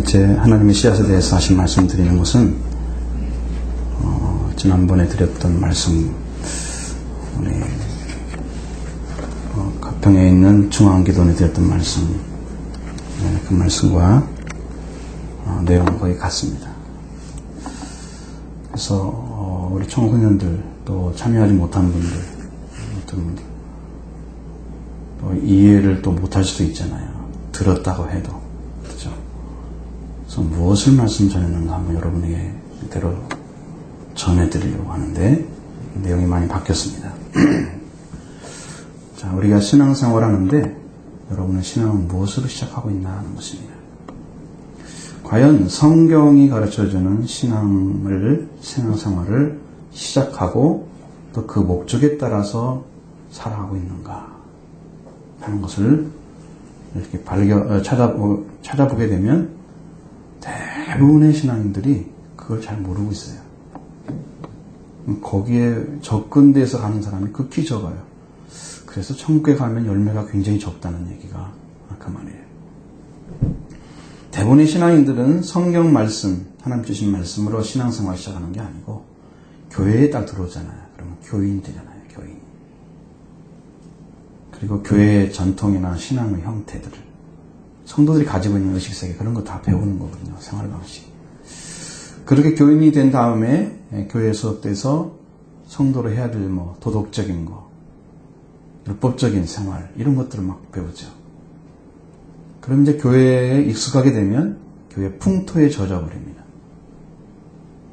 번째 하나님의 씨앗에 대해서 하신 말씀 드리는 것은 지난번에 드렸던 말씀, 우리 가평에 있는 중앙기도원에 드렸던 말씀, 그 말씀과 내용은 거의 같습니다. 그래서 우리 청소년들, 또 참여하지 못한 분들, 어떤 분들 또 이해를 또 못할 수도 있잖아요. 들었다고 해도. 그렇죠? 그래서 무엇을 말씀 전했는가 한번 여러분에게 이대로 전해드리려고 하는데 내용이 많이 바뀌었습니다. 자, 우리가 신앙생활 하는데 여러분의 신앙은 무엇으로 시작하고 있나 하는 것입니다. 과연 성경이 가르쳐주는 신앙생활을 시작하고 또 그 목적에 따라서 살아가고 있는가 하는 것을 이렇게 찾아보게 되면 대부분의 신앙인들이 그걸 잘 모르고 있어요. 거기에 접근돼서 가는 사람이 극히 적어요. 그래서 천국에 가면 열매가 굉장히 적다는 얘기가 그 말이에요. 대부분의 신앙인들은 성경 말씀, 하나님 주신 말씀으로 신앙생활 시작하는 게 아니고 교회에 딱 들어오잖아요. 그러면 교인이 되잖아요. 교인. 그리고 교회의 전통이나 신앙의 형태들을 성도들이 가지고 있는 의식세계 그런 거 다 배우는 거거든요. 생활 방식. 그렇게 교인이 된 다음에 교회 수업돼서 성도로 해야 될 도덕적인 거, 율법적인 생활 이런 것들을 막 배우죠. 그럼 이제 교회에 익숙하게 되면 교회 풍토에 젖어버립니다.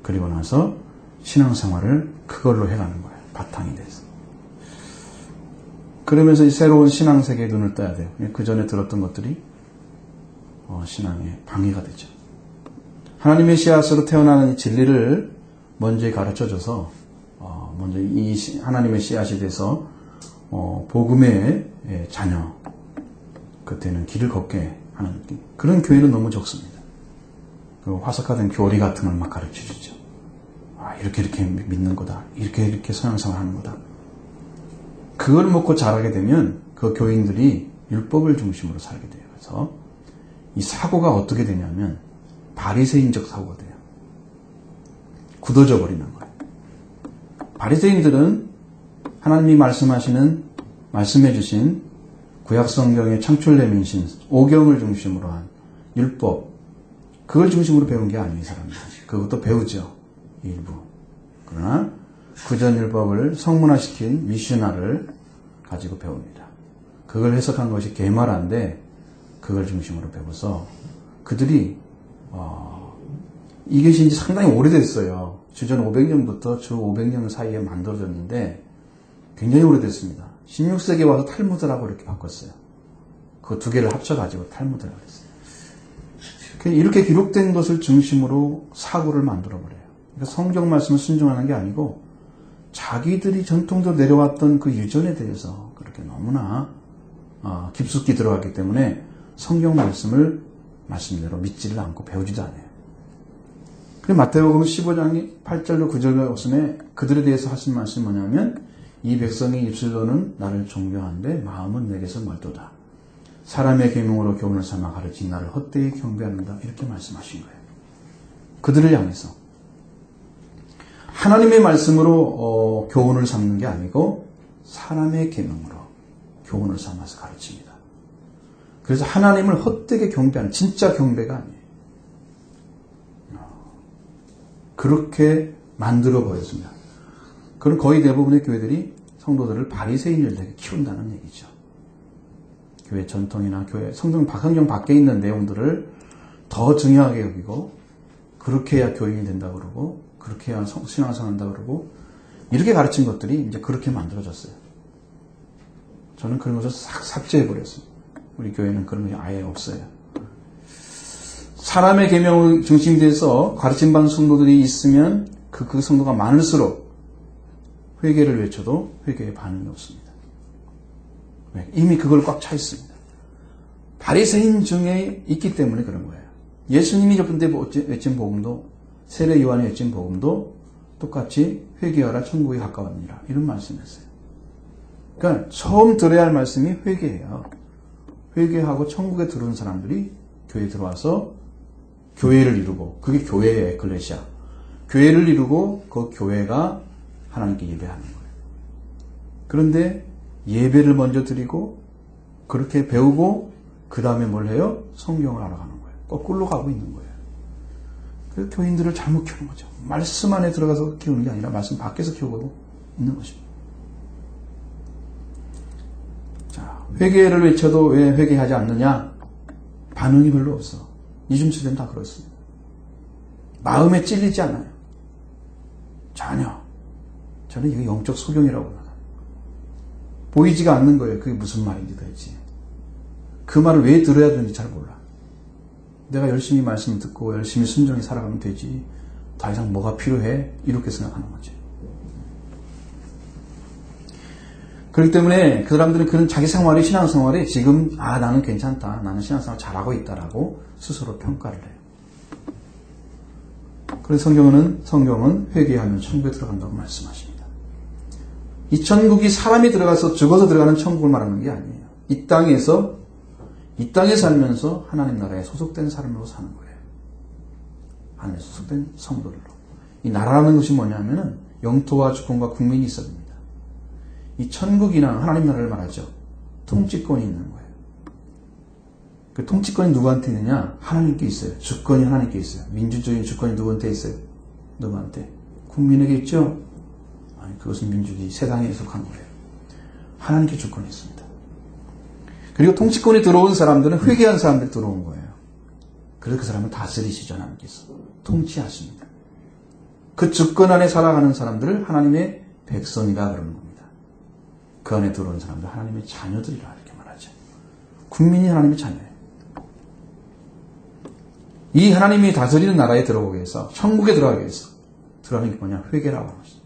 그리고 나서 신앙생활을 그걸로 해가는 거예요. 바탕이 돼서. 그러면서 이 새로운 신앙세계에 눈을 떠야 돼요. 그 전에 들었던 것들이 신앙에 방해가 되죠. 하나님의 씨앗으로 태어나는 이 진리를 먼저 가르쳐줘서 먼저 이 하나님의 씨앗이 돼서 복음의 자녀, 그때는 길을 걷게 하는 그런 교회는 너무 적습니다. 그 화석화된 교리 같은 걸 막 가르쳐주죠. 이렇게 믿는 거다. 이렇게 신앙생활 하는 거다. 그걸 먹고 자라게 되면 그 교인들이 율법을 중심으로 살게 돼요. 그래서 이 사고가 어떻게 되냐면 바리새인적 사고가 돼요. 굳어져 버리는 거예요. 바리새인들은 하나님이 말씀해 주신 구약성경의 창출내민신 오경을 중심으로 한 율법, 그걸 중심으로 배운 게 아니에요. 이 사람들이. 그것도 배우죠. 일부. 그러나 구전 율법을 성문화시킨 미슈나를 가지고 배웁니다. 그걸 해석한 것이 게마라인데 그걸 중심으로 배워서 그들이 이게 이제 상당히 오래됐어요. 주전 500년부터 주 500년 사이에 만들어졌는데 굉장히 오래됐습니다. 16세기에 와서 탈무드라고 이렇게 바꿨어요. 그 두 개를 합쳐가지고 탈무드라고 했어요. 이렇게 기록된 것을 중심으로 사고를 만들어버려요. 그러니까 성경 말씀을 순종하는 게 아니고 자기들이 전통적으로 내려왔던 그 유전에 대해서 그렇게 너무나 깊숙이 들어갔기 때문에 성경 말씀을 말씀대로 믿지를 않고 배우지도 않아요. 그리고 마태복음 15장 8절로 9절 말씀에 그들에 대해서 하신 말씀이 뭐냐면 이 백성이 입술로는 나를 존경하는데 마음은 내게서 멀도다. 사람의 계명으로 교훈을 삼아 가르친 나를 헛되이 경배한다. 이렇게 말씀하신 거예요. 그들을 향해서. 하나님의 말씀으로 교훈을 삼는 게 아니고 사람의 계명으로 교훈을 삼아서 가르칩니다. 그래서 하나님을 헛되게 경배하는 진짜 경배가 아니에요. 그렇게 만들어 버렸습니다. 그럼 거의 대부분의 교회들이 성도들을 바리새인을 되게 키운다는 얘기죠. 교회 전통이나 교회 성경 밖에 있는 내용들을 더 중요하게 여기고 그렇게 해야 교인이 된다고 그러고 그렇게 해야 신앙생활 한다고 그러고 이렇게 가르친 것들이 이제 그렇게 만들어졌어요. 저는 그런 것을 싹 삭제해버렸어요. 우리 교회는 그런 것이 아예 없어요. 사람의 계명을 중심이 돼서 가르침받는 성도들이 있으면 그 성도가 많을수록 회개를 외쳐도 회개에 반응이 없습니다. 왜? 이미 그걸 꽉 차 있습니다. 바리새인 중에 있기 때문에 그런 거예요. 예수님이 첫 번째 외친 복음도 세례 요한이 외친 복음도 똑같이 회개하라 천국에 가까웠느니라 이런 말씀이었어요. 그러니까 처음 들어야 할 말씀이 회개예요. 회개하고 천국에 들어온 사람들이 교회에 들어와서 교회를 이루고, 그게 교회의 에클레시아. 교회를 이루고 그 교회가 하나님께 예배하는 거예요. 그런데 예배를 먼저 드리고 그렇게 배우고 그 다음에 뭘 해요? 성경을 알아가는 거예요. 거꾸로 가고 있는 거예요. 그래서 교인들을 잘못 키우는 거죠. 말씀 안에 들어가서 키우는 게 아니라 말씀 밖에서 키우고 있는 것입니다. 자, 회개를 외쳐도 왜 회개하지 않느냐? 반응이 별로 없어. 이중 세대는 다 그렇습니다. 마음에 찔리지 않아요. 전혀. 저는 이거 영적 소경이라고 봐요. 보이지가 않는 거예요. 그게 무슨 말인지 도대체. 그 말을 왜 들어야 되는지 잘 몰라. 내가 열심히 말씀 듣고 열심히 순종히 살아가면 되지. 더 이상 뭐가 필요해? 이렇게 생각하는 거지. 그렇기 때문에 그 사람들은 그런 자기 생활이, 신앙생활이 지금 나는 괜찮다. 나는 신앙생활 잘하고 있다라고 스스로 평가를 해요. 그래서 성경은 회개하면 천국에 들어간다고 말씀하십니다. 이 천국이 사람이 들어가서 죽어서 들어가는 천국을 말하는 게 아니에요. 이 땅에 살면서 하나님 나라에 소속된 사람으로 사는 거예요. 하나님에 소속된 성도들로. 이 나라라는 것이 뭐냐면은 영토와 주권과 국민이 있어야 됩니다. 이 천국이나 하나님 나라를 말하죠. 통치권이 있는 거예요. 그 통치권이 누구한테 있느냐? 하나님께 있어요. 주권이 하나님께 있어요. 민주적인 주권이 누구한테 있어요? 누구한테? 국민에게 있죠? 아니, 그것은 민주주의 세상에 속한 거예요. 하나님께 주권이 있습니다. 그리고 통치권이 들어온 사람들은 회개한 사람들이 들어온 거예요. 그래서 그 사람은 다스리시죠. 하나님께서 통치하십니다. 그 주권 안에 살아가는 사람들을 하나님의 백성이다 그러는 겁니다. 그 안에 들어온 사람들 하나님의 자녀들이라 이렇게 말하죠. 국민이 하나님의 자녀예요. 이 하나님이 다스리는 나라에 들어오기 위해서, 천국에 들어가기 위해서 들어가는 게 뭐냐? 회개라고 하는 것이죠.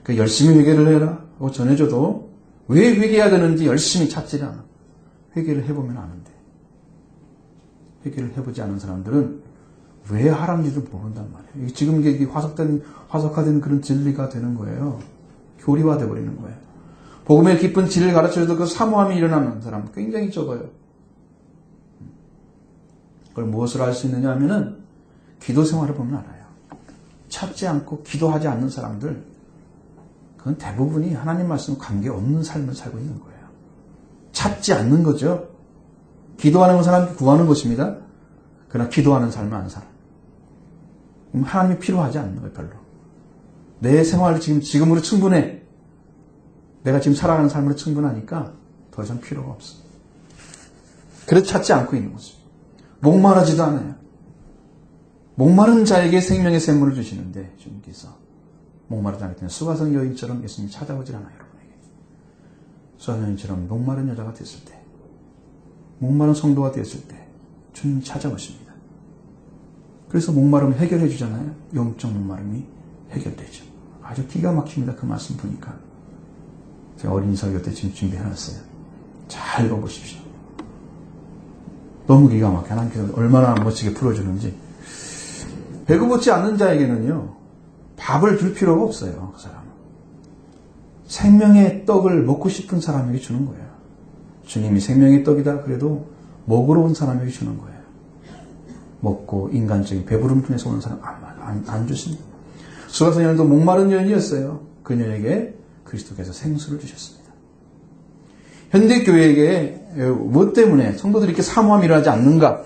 그러니까 열심히 회개를 해라 하고 전해줘도 왜 회개해야 되는지 열심히 찾지를 않아. 회개를 해보면 아는데, 회개를 해보지 않은 사람들은 왜 하라는지를 모른단 말이에요. 지금 이게 화석화된 그런 진리가 되는 거예요. 교리화되어 버리는 거예요. 복음의 깊은 진리를 가르쳐줘도 그 사모함이 일어나는 사람 굉장히 적어요. 그걸 무엇을 알 수 있느냐 하면은 기도 생활을 보면 알아요. 찾지 않고 기도하지 않는 사람들, 그건 대부분이 하나님 말씀 관계없는 삶을 살고 있는 거예요. 찾지 않는 거죠. 기도하는 건 사람이 구하는 것입니다. 그러나 기도하는 삶은 안 살아. 그럼 하나님이 필요하지 않는 거예요, 별로. 내 생활이 지금으로 충분해. 내가 지금 살아가는 삶으로 충분하니까 더 이상 필요가 없어. 그래서 찾지 않고 있는 거죠. 목마르지도 않아요. 목마른 자에게 생명의 샘물을 주시는데 주님께서 목마르지 않기 때문에 수가성 여인처럼 예수님이 찾아오질 않아요. 여러분에게. 수가성 여인처럼 목마른 여자가 됐을 때, 목마른 성도가 됐을 때 주님이 찾아오십니다. 그래서 목마름을 해결해 주잖아요. 영적 목마름이 해결되죠. 아주 기가 막힙니다. 그 말씀 보니까. 제가 어린이 설교 때 지금 준비해놨어요. 잘 읽어보십시오. 너무 기가 막혀. 하나님께서 얼마나 멋지게 풀어주는지. 배고프지 않는 자에게는요, 밥을 줄 필요가 없어요. 그 사람은. 생명의 떡을 먹고 싶은 사람에게 주는 거예요. 주님이 생명의 떡이다 그래도 먹으러 온 사람에게 주는 거예요. 먹고 인간적인 배부름 통해서 오는 사람 안 주십니다. 수가성 여인도 목마른 여인이었어요. 그녀에게 그리스도께서 생수를 주셨습니다. 현대 교회에게 무엇 때문에 성도들이 이렇게 사모함이 일어나지 않는가?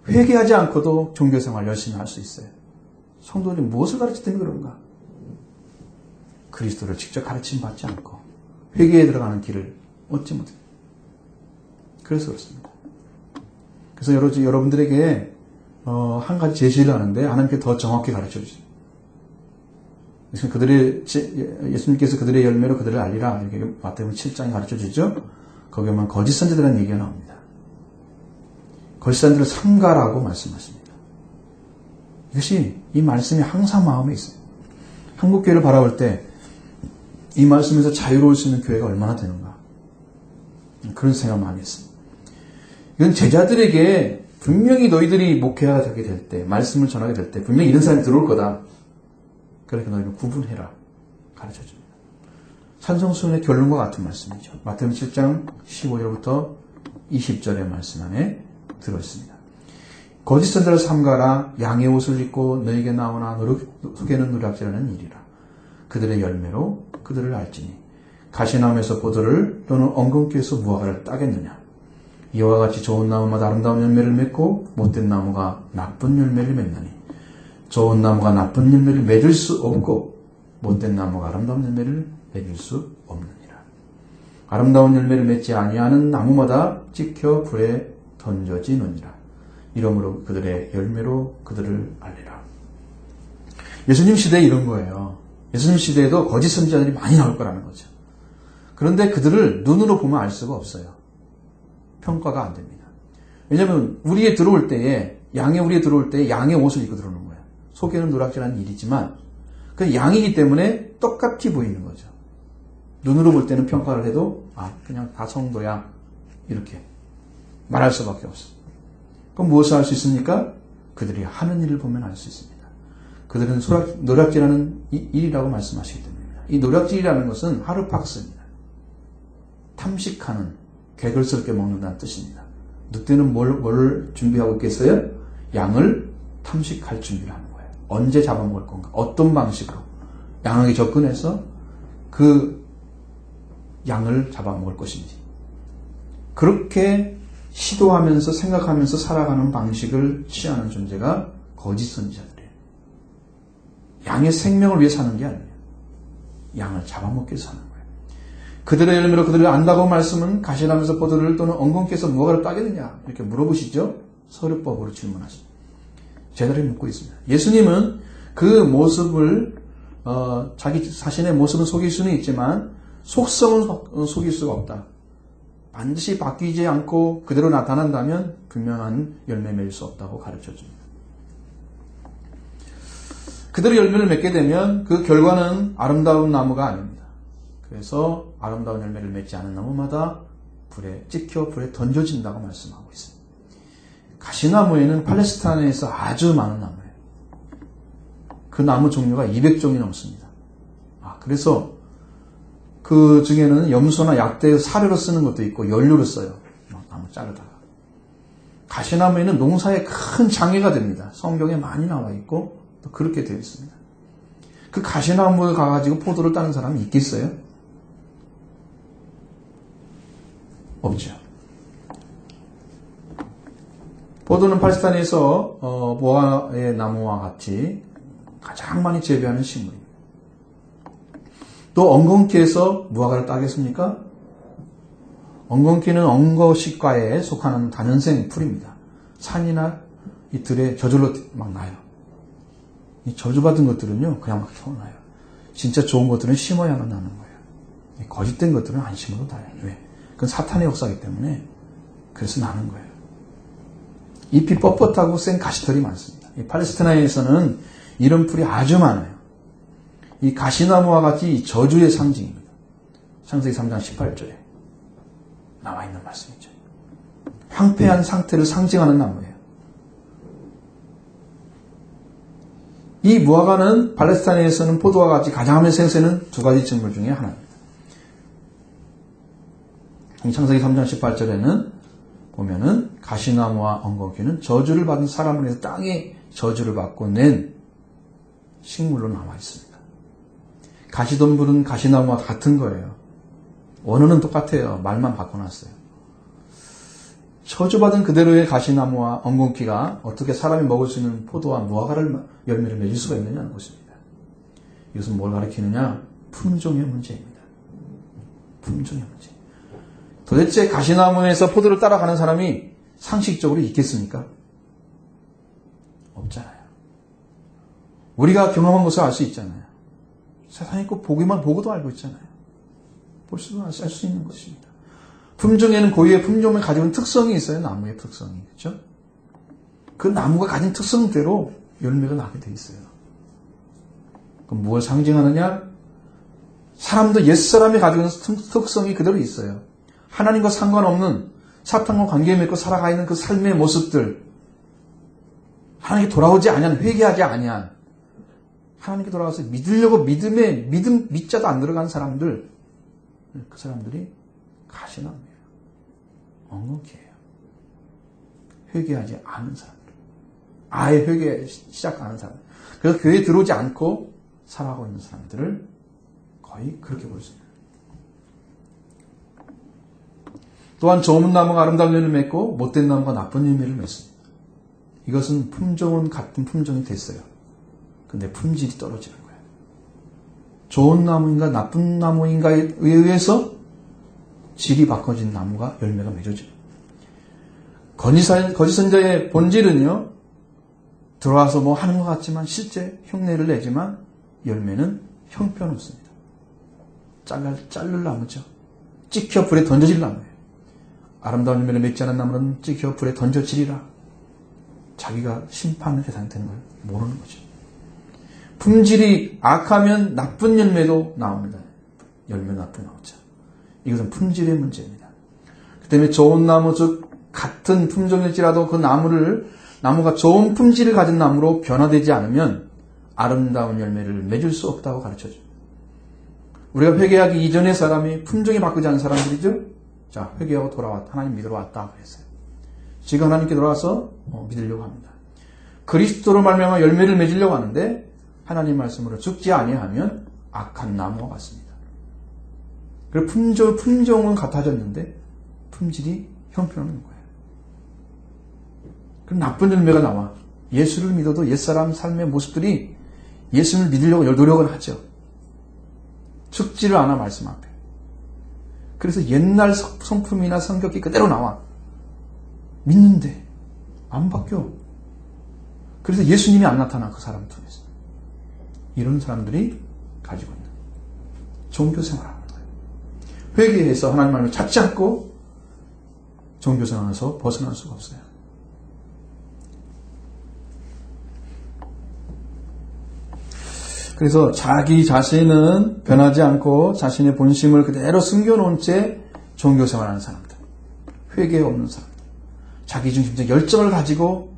회개하지 않고도 종교생활 열심히 할 수 있어요. 성도들이 무엇을 가르치더니 그런가? 그리스도를 직접 가르침 받지 않고 회개에 들어가는 길을 얻지 못해요. 그래서 그렇습니다. 그래서 여러분들에게 한 가지 제시를 하는데 하나님께 더 정확히 가르쳐 주세요. 예수님께서 그들의 열매로 그들을 알리라 이렇게 마태복음 7장에 가르쳐 주죠. 거기에 보면 거짓 선지자라는 얘기가 나옵니다. 거짓 선지자를 삼가라고 말씀하십니다. 이것이 이 말씀이 항상 마음에 있어요. 한국 교회를 바라볼 때 이 말씀에서 자유로울 수 있는 교회가 얼마나 되는가, 그런 생각 많이 했습니다. 이건 제자들에게 분명히 너희들이 목회하게 될 때, 말씀을 전하게 될 때 분명히 이런 사람이 들어올 거다. 그러니까 너희는 구분해라 가르쳐줍니다. 산성수훈의 결론과 같은 말씀이죠. 마태복음 7장 15절부터 20절의 말씀 안에 들어있습니다. 거짓 선지자를 삼가라. 양의 옷을 입고 너에게 나오나 속에는 누락질하는 일이라. 그들의 열매로 그들을 알지니 가시나무에서 포도를 또는 엉겅퀴에서 무화과를 따겠느냐. 이와 같이 좋은 나무마다 아름다운 열매를 맺고 못된 나무가 나쁜 열매를 맺나니 좋은 나무가 나쁜 열매를 맺을 수 없고 못된 나무가 아름다운 열매를 맺을 수 없느니라. 아름다운 열매를 맺지 아니하는 나무마다 찍혀 불에 던져지느니라. 이러므로 그들의 열매로 그들을 알리라. 예수님 시대에 이런 거예요. 예수님 시대에도 거짓 선지자들이 많이 나올 거라는 거죠. 그런데 그들을 눈으로 보면 알 수가 없어요. 평가가 안 됩니다. 왜냐하면 우리에 들어올 때에 우리에 들어올 때에 양의 옷을 입고 들어오는 거예요. 속에는 누락질하는 일이지만 그 양이기 때문에 똑같이 보이는 거죠. 눈으로 볼 때는 평가를 해도 그냥 다 성도야 이렇게 말할 수밖에 없어요. 그럼 무엇을 할 수 있습니까? 그들이 하는 일을 보면 알 수 있습니다. 그들은 노략질하는 일이라고 말씀하시기 때문입니다. 이 노략질이라는 것은 하르팍스입니다. 탐식하는, 개걸스럽게 먹는다는 뜻입니다. 늑대는 뭘 준비하고 있겠어요? 양을 탐식할 준비를 하는 거예요. 언제 잡아먹을 건가? 어떤 방식으로 양에게 접근해서 그 양을 잡아먹을 것인지. 그렇게 시도하면서 생각하면서 살아가는 방식을 취하는 존재가 거짓 선지자들이에요. 양의 생명을 위해 사는 게 아니에요. 양을 잡아먹기 위해서 사는 거예요. 그들의 열매로 그들을 안다고 말씀은 가시나무에서 포도를 또는 엉겅퀴에서 무화과를 따겠느냐 이렇게 물어보시죠. 서류법으로 질문하십니다. 제자들이 묻고 있습니다. 예수님은 그 모습을 자기 자신의 모습은 속일 수는 있지만 속성은 속일 수가 없다. 반드시 바뀌지 않고 그대로 나타난다면 분명한 열매 맺을 수 없다고 가르쳐줍니다. 그대로 열매를 맺게 되면 그 결과는 아름다운 나무가 아닙니다. 그래서 아름다운 열매를 맺지 않은 나무마다 찍혀 불에 던져진다고 말씀하고 있습니다. 가시나무에는 팔레스타인에서 아주 많은 나무예요. 그 나무 종류가 200종이 넘습니다. 그래서 그 중에는 염소나 약대 사료로 쓰는 것도 있고 연료로 써요. 나무 자르다가. 가시나무에는 농사에 큰 장애가 됩니다. 성경에 많이 나와 있고 또 그렇게 되어 있습니다. 그 가시나무에 가가지고 포도를 따는 사람이 있겠어요? 없죠. 포도는 팔레스타인에서 무화과의 나무와 같이 가장 많이 재배하는 식물입니다. 또 엉겅퀴에서 무화과를 따겠습니까? 엉겅퀴는 엉거식과에 속하는 다년생 풀입니다. 산이나 이 들에 저절로 막 나요. 이 저주받은 것들은요 그냥 막 태어나요. 진짜 좋은 것들은 심어야만 나는 거예요. 거짓된 것들은 안 심어도 나요. 왜? 그건 사탄의 역사이기 때문에 그래서 나는 거예요. 잎이 뻣뻣하고 센 가시털이 많습니다. 이 팔레스타인에서는 이런 풀이 아주 많아요. 이 가시나무와 같이 저주의 상징입니다. 창세기 3장 18절에 나와 있는 말씀이죠. 황폐한 상태를 상징하는 나무예요. 이 무화과는 팔레스타인에서는 포도와 같이 가장 생새는 두 가지 식물 중에 하나입니다. 창세기 3장 18절에는 보면은 가시나무와 엉겅퀴는 저주를 받은 사람을 위해서 땅에 저주를 받고 낸 식물로 나와 있습니다. 가시덤불은 가시나무와 같은 거예요. 원어는 똑같아요. 말만 바꿔놨어요. 저주받은 그대로의 가시나무와 엉겅퀴가 어떻게 사람이 먹을 수 있는 포도와 무화과를 열매를 맺을 수가 있느냐는 것입니다. 이것은 뭘 가리키느냐? 품종의 문제입니다. 품종의 문제. 도대체 가시나무에서 포도를 따라가는 사람이 상식적으로 있겠습니까? 없잖아요. 우리가 경험한 것을 알 수 있잖아요. 세상에 꼭 보기만 보고도 알고 있잖아요. 볼 수도 알 수 있는 것입니다. 품종에는 고유의 품종을 가지고 있는 특성이 있어요. 나무의 특성이. 그렇죠? 그 나무가 가진 특성대로 열매가 나게 돼 있어요. 그럼 무엇을 상징하느냐? 사람도 옛사람이 가지고 있는 특성이 그대로 있어요. 하나님과 상관없는 사탄과 관계 맺고 살아가 있는 그 삶의 모습들, 하나님께 돌아오지 아니한, 회개하지 아니한, 하나님께 돌아가서 믿으려고 믿자도 안 들어간 사람들, 그 사람들이 가시나무예요. 엉겅퀴예요. 회개하지 않은 사람들. 아예 회개 시작하는 사람. 그래서 교회에 들어오지 않고 살아가고 있는 사람들을 거의 그렇게 볼 수 있습니다. 또한 좋은 나무가 아름다운 열매를 맺고 못된 나무가 나쁜 열매를 맺습니다. 이것은 품종은 같은 품종이 됐어요. 근데 품질이 떨어지는 거예요. 좋은 나무인가 나쁜 나무인가에 의해서 질이 바꿔진 나무가 열매가 맺어져요. 거짓 선자의 본질은요, 들어와서 뭐 하는 것 같지만 실제 흉내를 내지만 열매는 형편없습니다. 자를 나무죠. 찍혀 불에 던져질 나무예요. 아름다운 열매를 맺지 않은 나무는 찍혀 불에 던져지리라. 자기가 심판의 대상이 되는 걸 모르는 거죠. 품질이 악하면 나쁜 열매도 나옵니다. 열매 나쁜 나오죠. 이것은 품질의 문제입니다. 그 때문에 좋은 나무, 즉 같은 품종일지라도 그 나무가 좋은 품질을 가진 나무로 변화되지 않으면 아름다운 열매를 맺을 수 없다고 가르쳐줍니다. 우리가 회개하기 이전의 사람이 품종이 바뀌지 않은 사람들이죠. 자, 회개하고 돌아왔다. 하나님 믿으러 왔다 그랬어요. 지금 하나님께 돌아와서 믿으려고 합니다. 그리스도로 말미암아 열매를 맺으려고 하는데 하나님 말씀으로 죽지 아니하면 악한 나무와 같습니다. 그리고 품종은 같아졌는데 품질이 형편없는 거예요. 그럼 나쁜 열매가 나와. 예수를 믿어도 옛사람 삶의 모습들이 예수를 믿으려고 노력을 하죠. 죽지를 않아 말씀 앞에. 그래서 옛날 성품이나 성격이 그대로 나와. 믿는데 안 바뀌어. 그래서 예수님이 안 나타나 그 사람 통해서. 이런 사람들이 가지고 있는 종교생활을 하는 거예요. 회개해서 하나님 말씀을 찾지 않고 종교생활에서 벗어날 수가 없어요. 그래서 자기 자신은 변하지 않고 자신의 본심을 그대로 숨겨놓은 채 종교생활하는 사람들, 회개 없는 사람들, 자기중심적 열정을 가지고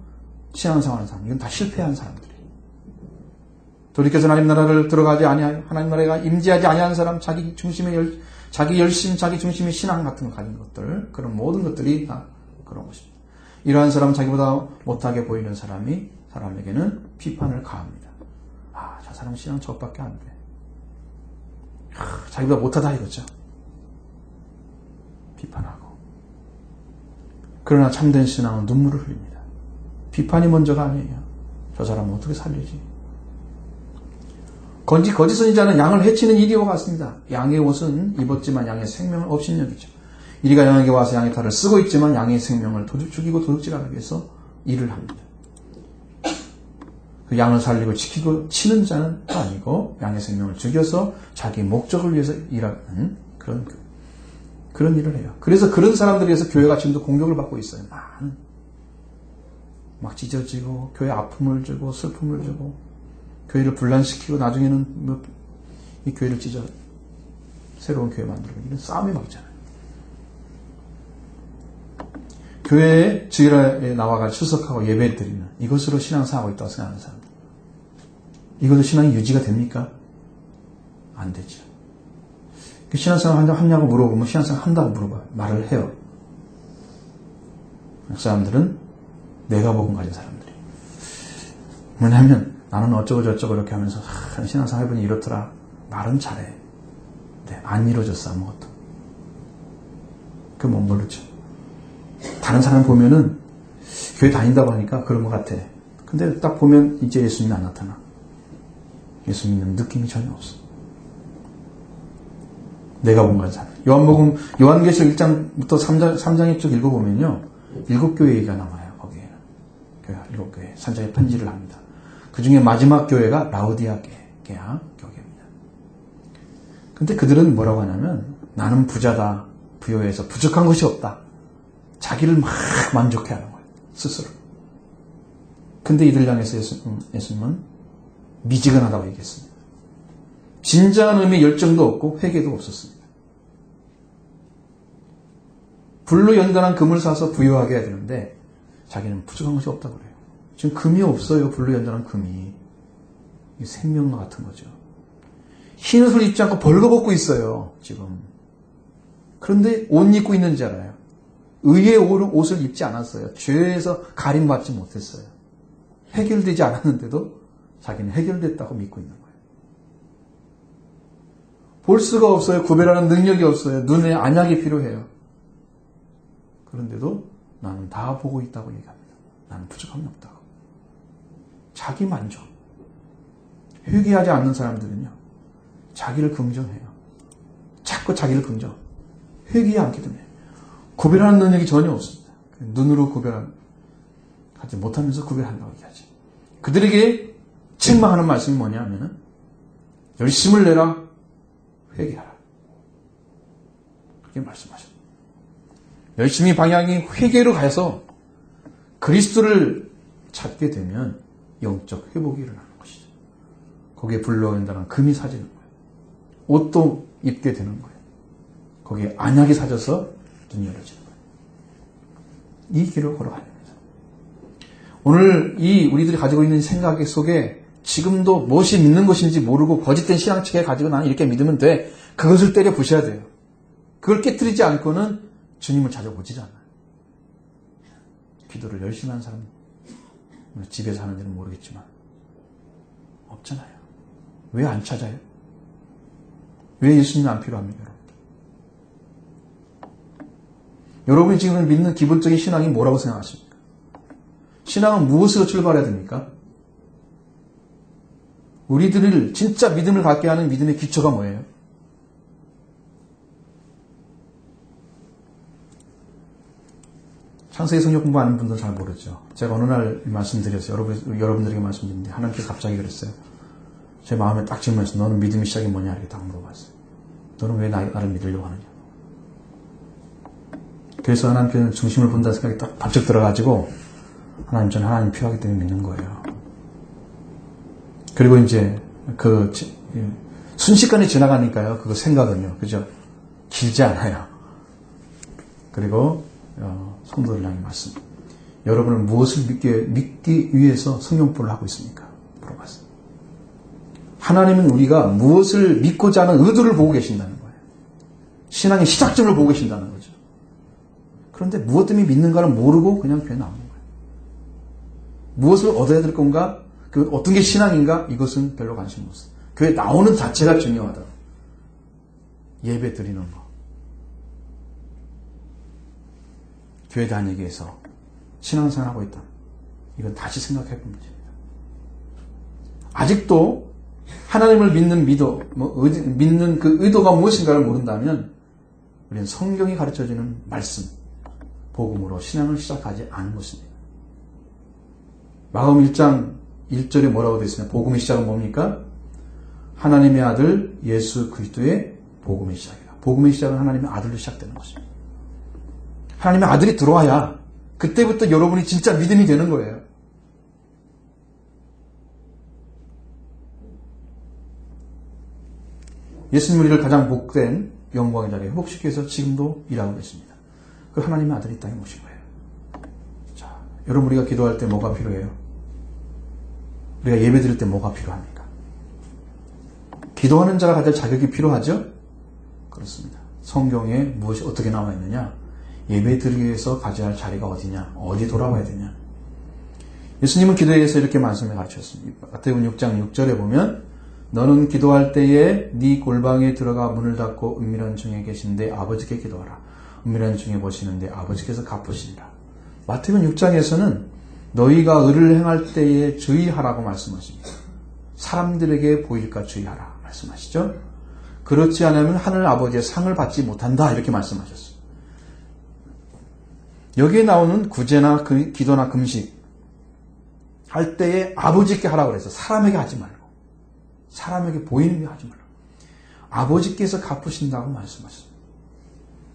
신앙생활하는 사람, 이건 다 실패한 사람들이에요. 돌이켜서 하나님 나라를 들어가지 아니하여 하나님 나라가 임재하지 아니하는 사람, 자기 열심, 자기 중심의 신앙 같은 거 가진 것들, 그런 모든 것들이 다 그런 것입니다. 이러한 사람은 자기보다 못하게 보이는 사람에게는 비판을 가합니다. 아, 저 사람 신앙 저것밖에 안 돼. 자기보다 못하다 이거죠. 비판하고. 그러나 참된 신앙은 눈물을 흘립니다. 비판이 먼저가 아니에요. 저 사람은 어떻게 살리지? 거짓 선지자는 양을 해치는 이리와 같습니다. 양의 옷은 입었지만 양의 생명을 업신여기죠. 이리가 양에게 와서 양의 탈을 쓰고 있지만 양의 생명을 죽이고 도둑질하기 위해서 일을 합니다. 그 양을 살리고 지키고 치는 자는 아니고 양의 생명을 죽여서 자기 목적을 위해서 일하는 그런 일을 해요. 그래서 그런 사람들에 의해서 교회가 지금도 공격을 받고 있어요. 막 찢어지고 교회 아픔을 주고 슬픔을 주고 교회를 분란시키고 나중에는 이 교회를 찢어 새로운 교회 만들고 이런 싸움이 막 있잖아요. 교회에 주일에 나와가 출석하고 예배 드리는 이것으로 신앙생활하고 있다고 생각하는 사람들. 이것도 신앙이 유지가 됩니까? 안 되죠. 신앙생활 하냐고 물어보면 신앙생활 한다고 말을 해요. 그 사람들은 내가 복음 가진 사람들이. 뭐냐면 나는 어쩌고 저쩌고 이렇게 하면서 신앙생활 해보니 이렇더라. 말은 잘해. 네, 안 이루어졌어 아무것도. 그게 못 모르죠. 다른 사람 보면은 교회 다닌다고 하니까 그런 것 같아. 근데 딱 보면 이제 예수님이 안 나타나. 예수 믿는 느낌이 전혀 없어. 내가 뭔가 잘. 요한계시록 1장부터 3장에 쭉 읽어보면요. 7교회 얘기가 나와요. 거기에는. 교회 7교회. 산장에 편지를 합니다. 그 중에 마지막 교회가 라우디아 교회입니다. 근데 그들은 뭐라고 하냐면 나는 부자다. 부여해서 부족한 것이 없다. 자기를 막 만족해 하는 거예요. 스스로. 근데 이들 향해서 예수님은 미지근하다고 얘기했습니다. 진정한 의미의 열정도 없고 회개도 없었습니다. 불로 연단한 금을 사서 부유하게 해야 되는데 자기는 부족한 것이 없다고 그래요. 지금 금이 없어요. 불로 연단한 금이. 이게 생명과 같은 거죠. 흰 옷을 입지 않고 벌거벗고 있어요. 지금. 그런데 옷 입고 있는지 알아요. 의의 옷을 입지 않았어요. 죄에서 가림받지 못했어요. 해결되지 않았는데도 자기는 해결됐다고 믿고 있는 거예요. 볼 수가 없어요. 구별하는 능력이 없어요. 눈에 안약이 필요해요. 그런데도 나는 다 보고 있다고 얘기합니다. 나는 부족함이 없다고. 자기 만족. 회개하지 않는 사람들은요, 자기를 긍정해요. 자꾸 자기를 긍정. 회개하지 않기 때문에 구별하는 능력이 전혀 없습니다. 눈으로 구별하지 못하면서 구별한다고 얘기하지. 그들에게 책망하는 말씀이 뭐냐 하면은 열심을 내라, 회개하라. 그렇게 말씀하셨습니다. 열심히 방향이 회개로 가서 그리스도를 찾게 되면 영적 회복이 일어나는 것이죠. 거기에 불러온다는 금이 사지는 거예요. 옷도 입게 되는 거예요. 거기에 안약이 사져서 눈이 열어지는 거예요. 이 길을 걸어가는 거예요. 오늘 우리들이 가지고 있는 생각 속에 지금도 무엇이 믿는 것인지 모르고 거짓된 신앙체계 가지고 나는 이렇게 믿으면 돼. 그것을 때려 부셔야 돼요. 그걸 깨뜨리지 않고는 주님을 찾아보지도 않아요. 기도를 열심히 하는 사람, 집에서 하는지는 모르겠지만 없잖아요. 왜 안 찾아요? 왜 예수님이 안 필요합니까? 여러분이 지금 믿는 기본적인 신앙이 뭐라고 생각하십니까? 신앙은 무엇으로 출발해야 됩니까? 우리들을 진짜 믿음을 갖게 하는 믿음의 기초가 뭐예요? 창세기 성경 공부하는 분들은 잘 모르죠. 제가 어느 날 말씀드렸어요. 여러분들에게 말씀드렸는데 하나님께서 갑자기 그랬어요. 제 마음에 딱 질문해서 너는 믿음의 시작이 뭐냐 이렇게 딱 물어봤어요. 너는 왜 나를 믿으려고 하느냐. 그래서 하나님께서는 중심을 본다는 생각이 딱 번쩍 들어가지고 하나님, 저는 하나님 필요하기 때문에 믿는 거예요. 그리고 이제 순식간에 지나가니까요. 그 생각은요. 그죠? 길지 않아요. 그리고 성도들 향해 말씀. 여러분은 무엇을 믿기 위해서 성경포를 하고 있습니까? 물어봤어요. 하나님은 우리가 무엇을 믿고자 하는 의도를 보고 계신다는 거예요. 신앙의 시작점을 보고 계신다는 거죠. 그런데 무엇 때문에 믿는가를 모르고 그냥 교회 나오는 거예요. 무엇을 얻어야 될 건가? 어떤 게 신앙인가? 이것은 별로 관심 없어요. 교회 나오는 자체가 중요하다. 예배 드리는 거. 교회 다니기 위해서 신앙생활하고 있다. 이건 다시 생각해 볼 문제입니다. 아직도 하나님을 믿는 믿는 그 의도가 무엇인가를 모른다면 우리는 성경이 가르쳐주는 말씀, 복음으로 신앙을 시작하지 않은 것입니다. 마가복음 1장 1절에 뭐라고 되어 있습니까? 복음의 시작은 뭡니까? 하나님의 아들 예수 그리스도의 복음의 시작이다. 복음의 시작은 하나님의 아들로 시작되는 것입니다. 하나님의 아들이 들어와야 그때부터 여러분이 진짜 믿음이 되는 거예요. 예수님 우리를 가장 복된 영광의 자리에 회복시키기 위해서 지금도 일하고 계십니다. 그 하나님의 아들이 이 땅에 오신 거예요. 자, 여러분 우리가 기도할 때 뭐가 필요해요? 우리가 예배 드릴 때 뭐가 필요합니까? 기도하는 자가 가질 자격이 필요하죠? 그렇습니다. 성경에 무엇이 어떻게 나와 있느냐? 예배 드리기 위해서 가져야 할 자리가 어디냐? 어디 돌아와야 되냐? 예수님은 기도에 대해서 이렇게 말씀을 가르쳤습니다. 마태복음 6장 6절에 보면 너는 기도할 때에 네 골방에 들어가 문을 닫고 은밀한 중에 계신데 아버지께 기도하라. 은밀한 중에 보시는데 아버지께서 갚으시리라. 마태복음 6장에서는 너희가 의를 행할 때에 주의하라고 말씀하십니다. 사람들에게 보일까 주의하라 말씀하시죠. 그렇지 않으면 하늘 아버지의 상을 받지 못한다 이렇게 말씀하셨어요. 여기에 나오는 구제나 기도나 금식 할 때에 아버지께 하라고 그랬어요. 사람에게 하지 말고. 사람에게 보이는 게 하지 말고. 아버지께서 갚으신다고 말씀하셨습니다.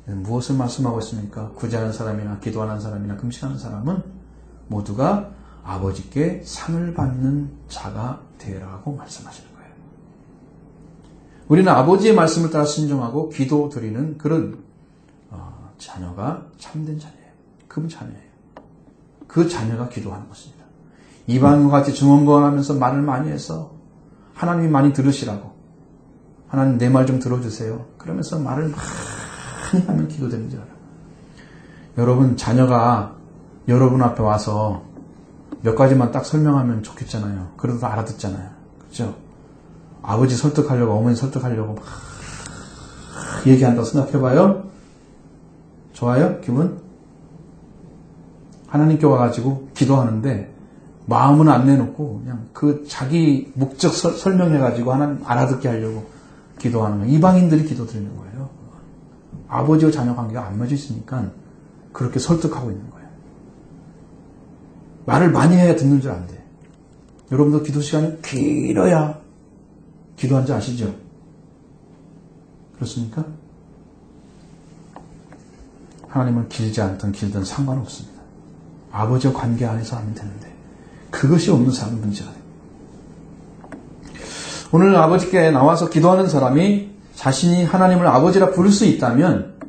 무엇을 말씀하고 있습니까? 구제하는 사람이나 기도하는 사람이나 금식하는 사람은 모두가 아버지께 상을 받는 자가 되라고 말씀하시는 거예요. 우리는 아버지의 말씀을 따라 순종하고 기도 드리는 그런 자녀가 참된 자녀예요. 그 자녀예요. 그 자녀가 기도하는 것입니다. 이방인과 같이 중언부언하면서 말을 많이 해서 하나님이 많이 들으시라고 하나님 내 말 좀 들어주세요. 그러면서 말을 많이 하면 기도되는 줄 알아요. 여러분 자녀가 여러분 앞에 와서 몇 가지만 딱 설명하면 좋겠잖아요. 그래도 알아듣잖아요. 그렇죠? 아버지 설득하려고, 어머니 설득하려고 막 얘기한다고 생각해봐요. 좋아요? 기분? 하나님께 와가지고 기도하는데 마음은 안 내놓고 그냥 그 자기 목적 설명해가지고 하나님 알아듣게 하려고 기도하는 거예요. 이방인들이 기도 드리는 거예요. 아버지와 자녀 관계가 안 맞아 있으니까 그렇게 설득하고 있는 거예요. 말을 많이 해야 듣는 줄 안 돼. 여러분도 기도 시간이 길어야 기도한 줄 아시죠? 그렇습니까? 하나님은 길지 않든 길든 상관없습니다. 아버지와 관계 안에서 하면 되는데 그것이 없는 사람은 문제가 됩니다. 오늘 아버지께 나와서 기도하는 사람이 자신이 하나님을 아버지라 부를 수 있다면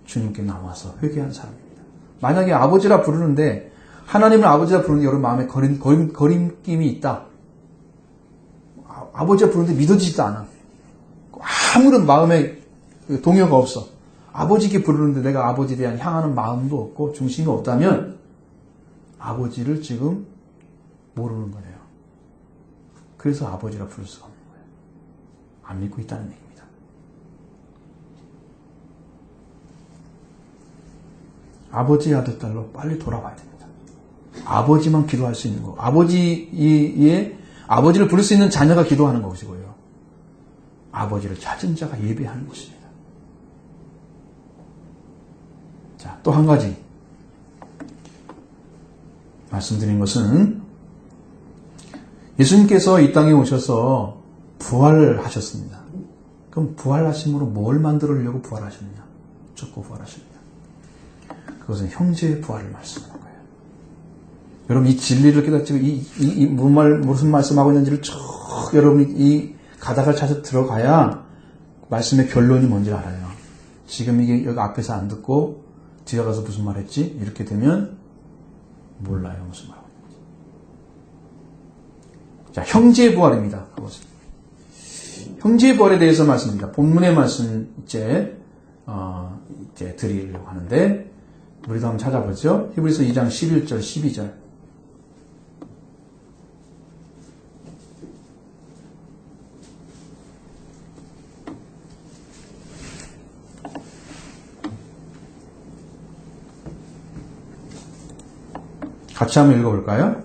주님께 나와서 회개한 사람입니다. 만약에 아버지라 부르는데 하나님을 아버지라 부르는데 여러분 마음에 거림낌이 있다. 아버지라 부르는데 믿어지지도 않아. 아무런 마음에 동요가 없어. 아버지께 부르는데 내가 아버지에 대한 향하는 마음도 없고 중심이 없다면 아버지를 지금 모르는 거예요. 그래서 아버지라 부를 수가 없는 거예요. 안 믿고 있다는 얘기입니다. 아버지 아들 딸로 빨리 돌아와야 됩니다. 아버지만 기도할 수 있는 거. 아버지를 부를 수 있는 자녀가 기도하는 것이고요. 아버지를 찾은 자가 예배하는 것입니다. 자, 또 한 가지 말씀드린 것은 예수님께서 이 땅에 오셔서 부활을 하셨습니다. 그럼 부활하심으로 뭘 만들려고 부활하셨느냐? 어쩌고 부활하셨느냐? 그것은 형제의 부활을 말씀하는 거예요. 여러분 이 진리를 깨닫지 무슨 말씀하고 있는지를 쭉 여러분이 이 가닥을 찾아 들어가야 말씀의 결론이 뭔지 알아요. 지금 이게 여기 앞에서 안 듣고 뒤에 가서 무슨 말 했지? 이렇게 되면 몰라요. 무슨 말 하고 있는지. 자, 형제의 부활입니다. 그것은. 형제의 부활에 대해서 말씀입니다. 본문의 말씀 이제 드리려고 하는데 우리도 한번 찾아보죠. 히브리서 2장 11절 12절. 같이 한번 읽어볼까요?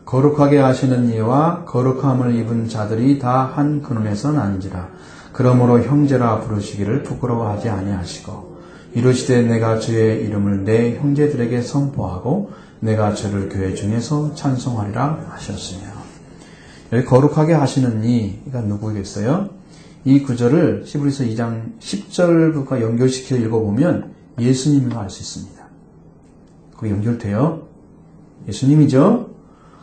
거룩하게 하시는 이와 거룩함을 입은 자들이 다 한 근원에서 난지라. 그러므로 형제라 부르시기를 부끄러워하지 아니하시고 이르시되 내가 주의 이름을 내 형제들에게 선포하고 내가 저를 교회 중에서 찬송하리라 하셨으며. 여기 거룩하게 하시는 이가 누구겠어요? 이 구절을 히브리서 2장 10절과 연결시켜 읽어보면 예수님을 알 수 있습니다. 거기 연결돼요. 예수님이죠.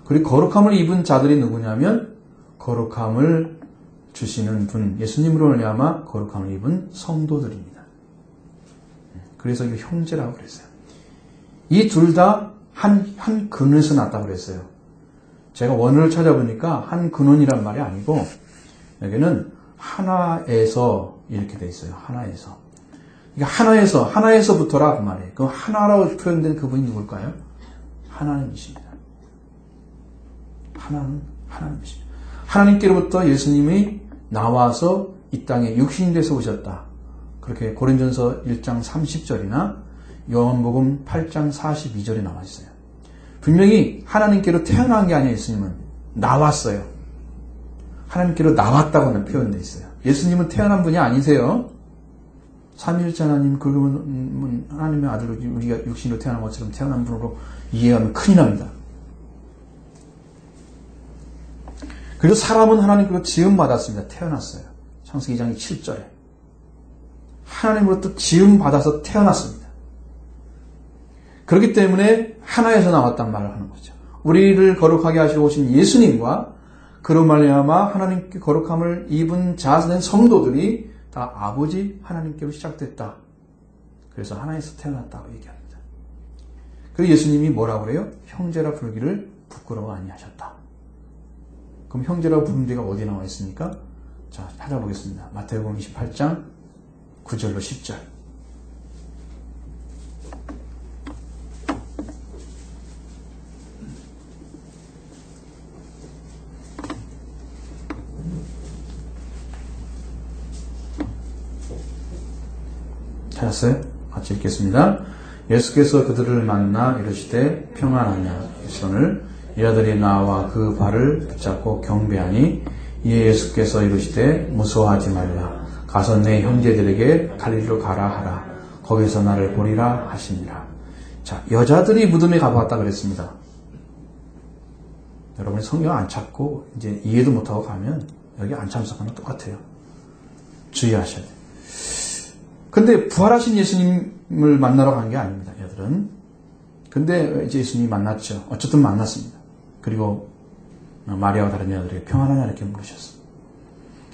그리고 거룩함을 입은 자들이 누구냐면 거룩함을 주시는 분, 예수님으로 말미암아 거룩함을 입은 성도들입니다. 그래서 이거 형제라고 그랬어요. 이 둘 다 한 근원에서 났다고 그랬어요. 제가 원어를 찾아보니까 한 근원이란 말이 아니고 여기는 하나에서 이렇게 돼 있어요. 하나에서. 그러니까 하나에서부터라 그 말이에요. 그 하나라고 표현된 그분이 누굴까요? 하나님이십니다. 하나님이십니다. 하나님께로부터 예수님이 나와서 이 땅에 육신이 돼서 오셨다. 그렇게 고린전서 1장 30절이나 요한복음 8장 42절에 나와 있어요. 분명히 하나님께로 태어난 게 아니라 예수님은 나왔어요. 하나님께로 나왔다고는 표현되어 있어요. 예수님은 태어난 분이 아니세요. 삼위일체 하나님, 그러면 하나님의 아들로 우리가 육신으로 태어난 것처럼 태어난 분으로 이해하면 큰일 납니다. 그리고 사람은 하나님께로 지음받았습니다. 태어났어요. 창세기 2장 7절에. 하나님으로부터 지음받아서 태어났습니다. 그렇기 때문에 하나에서 나왔단 말을 하는 거죠. 우리를 거룩하게 하시고 오신 예수님과 그로 말미암아 하나님께 거룩함을 입은 자된 성도들이 다 아버지 하나님께로 시작됐다. 그래서 하나에서 태어났다고 얘기합니다. 그리고 예수님이 뭐라고 그래요? 형제라 부르기를 부끄러워 아니하셨다. 그럼 형제라 부르는 데가 어디에 나와 있습니까? 자, 찾아보겠습니다. 마태복음 28장 9절로 10절. 찾았어요? 같이 읽겠습니다. 예수께서 그들을 만나 이르시되 평안하냐 시온을 이 아들이 나와 그 발을 붙잡고 경배하니 이에 예수께서 이르시되 무서워하지 말라 가서 내 형제들에게 갈릴리로 가라 하라 거기서 나를 보리라 하시니라. 자, 여자들이 무덤에 가보았다 그랬습니다. 여러분이 성경 안 찾고 이제 이해도 못하고 가면 여기 안 참석하는 똑같아요. 주의하셔야 돼요. 근데 부활하신 예수님을 만나러 간 게 아닙니다. 여자들은. 근데 이제 예수님이 만났죠. 어쨌든 만났습니다. 그리고 마리아와 다른 여자들에게 평안하냐 이렇게 물으셨어요.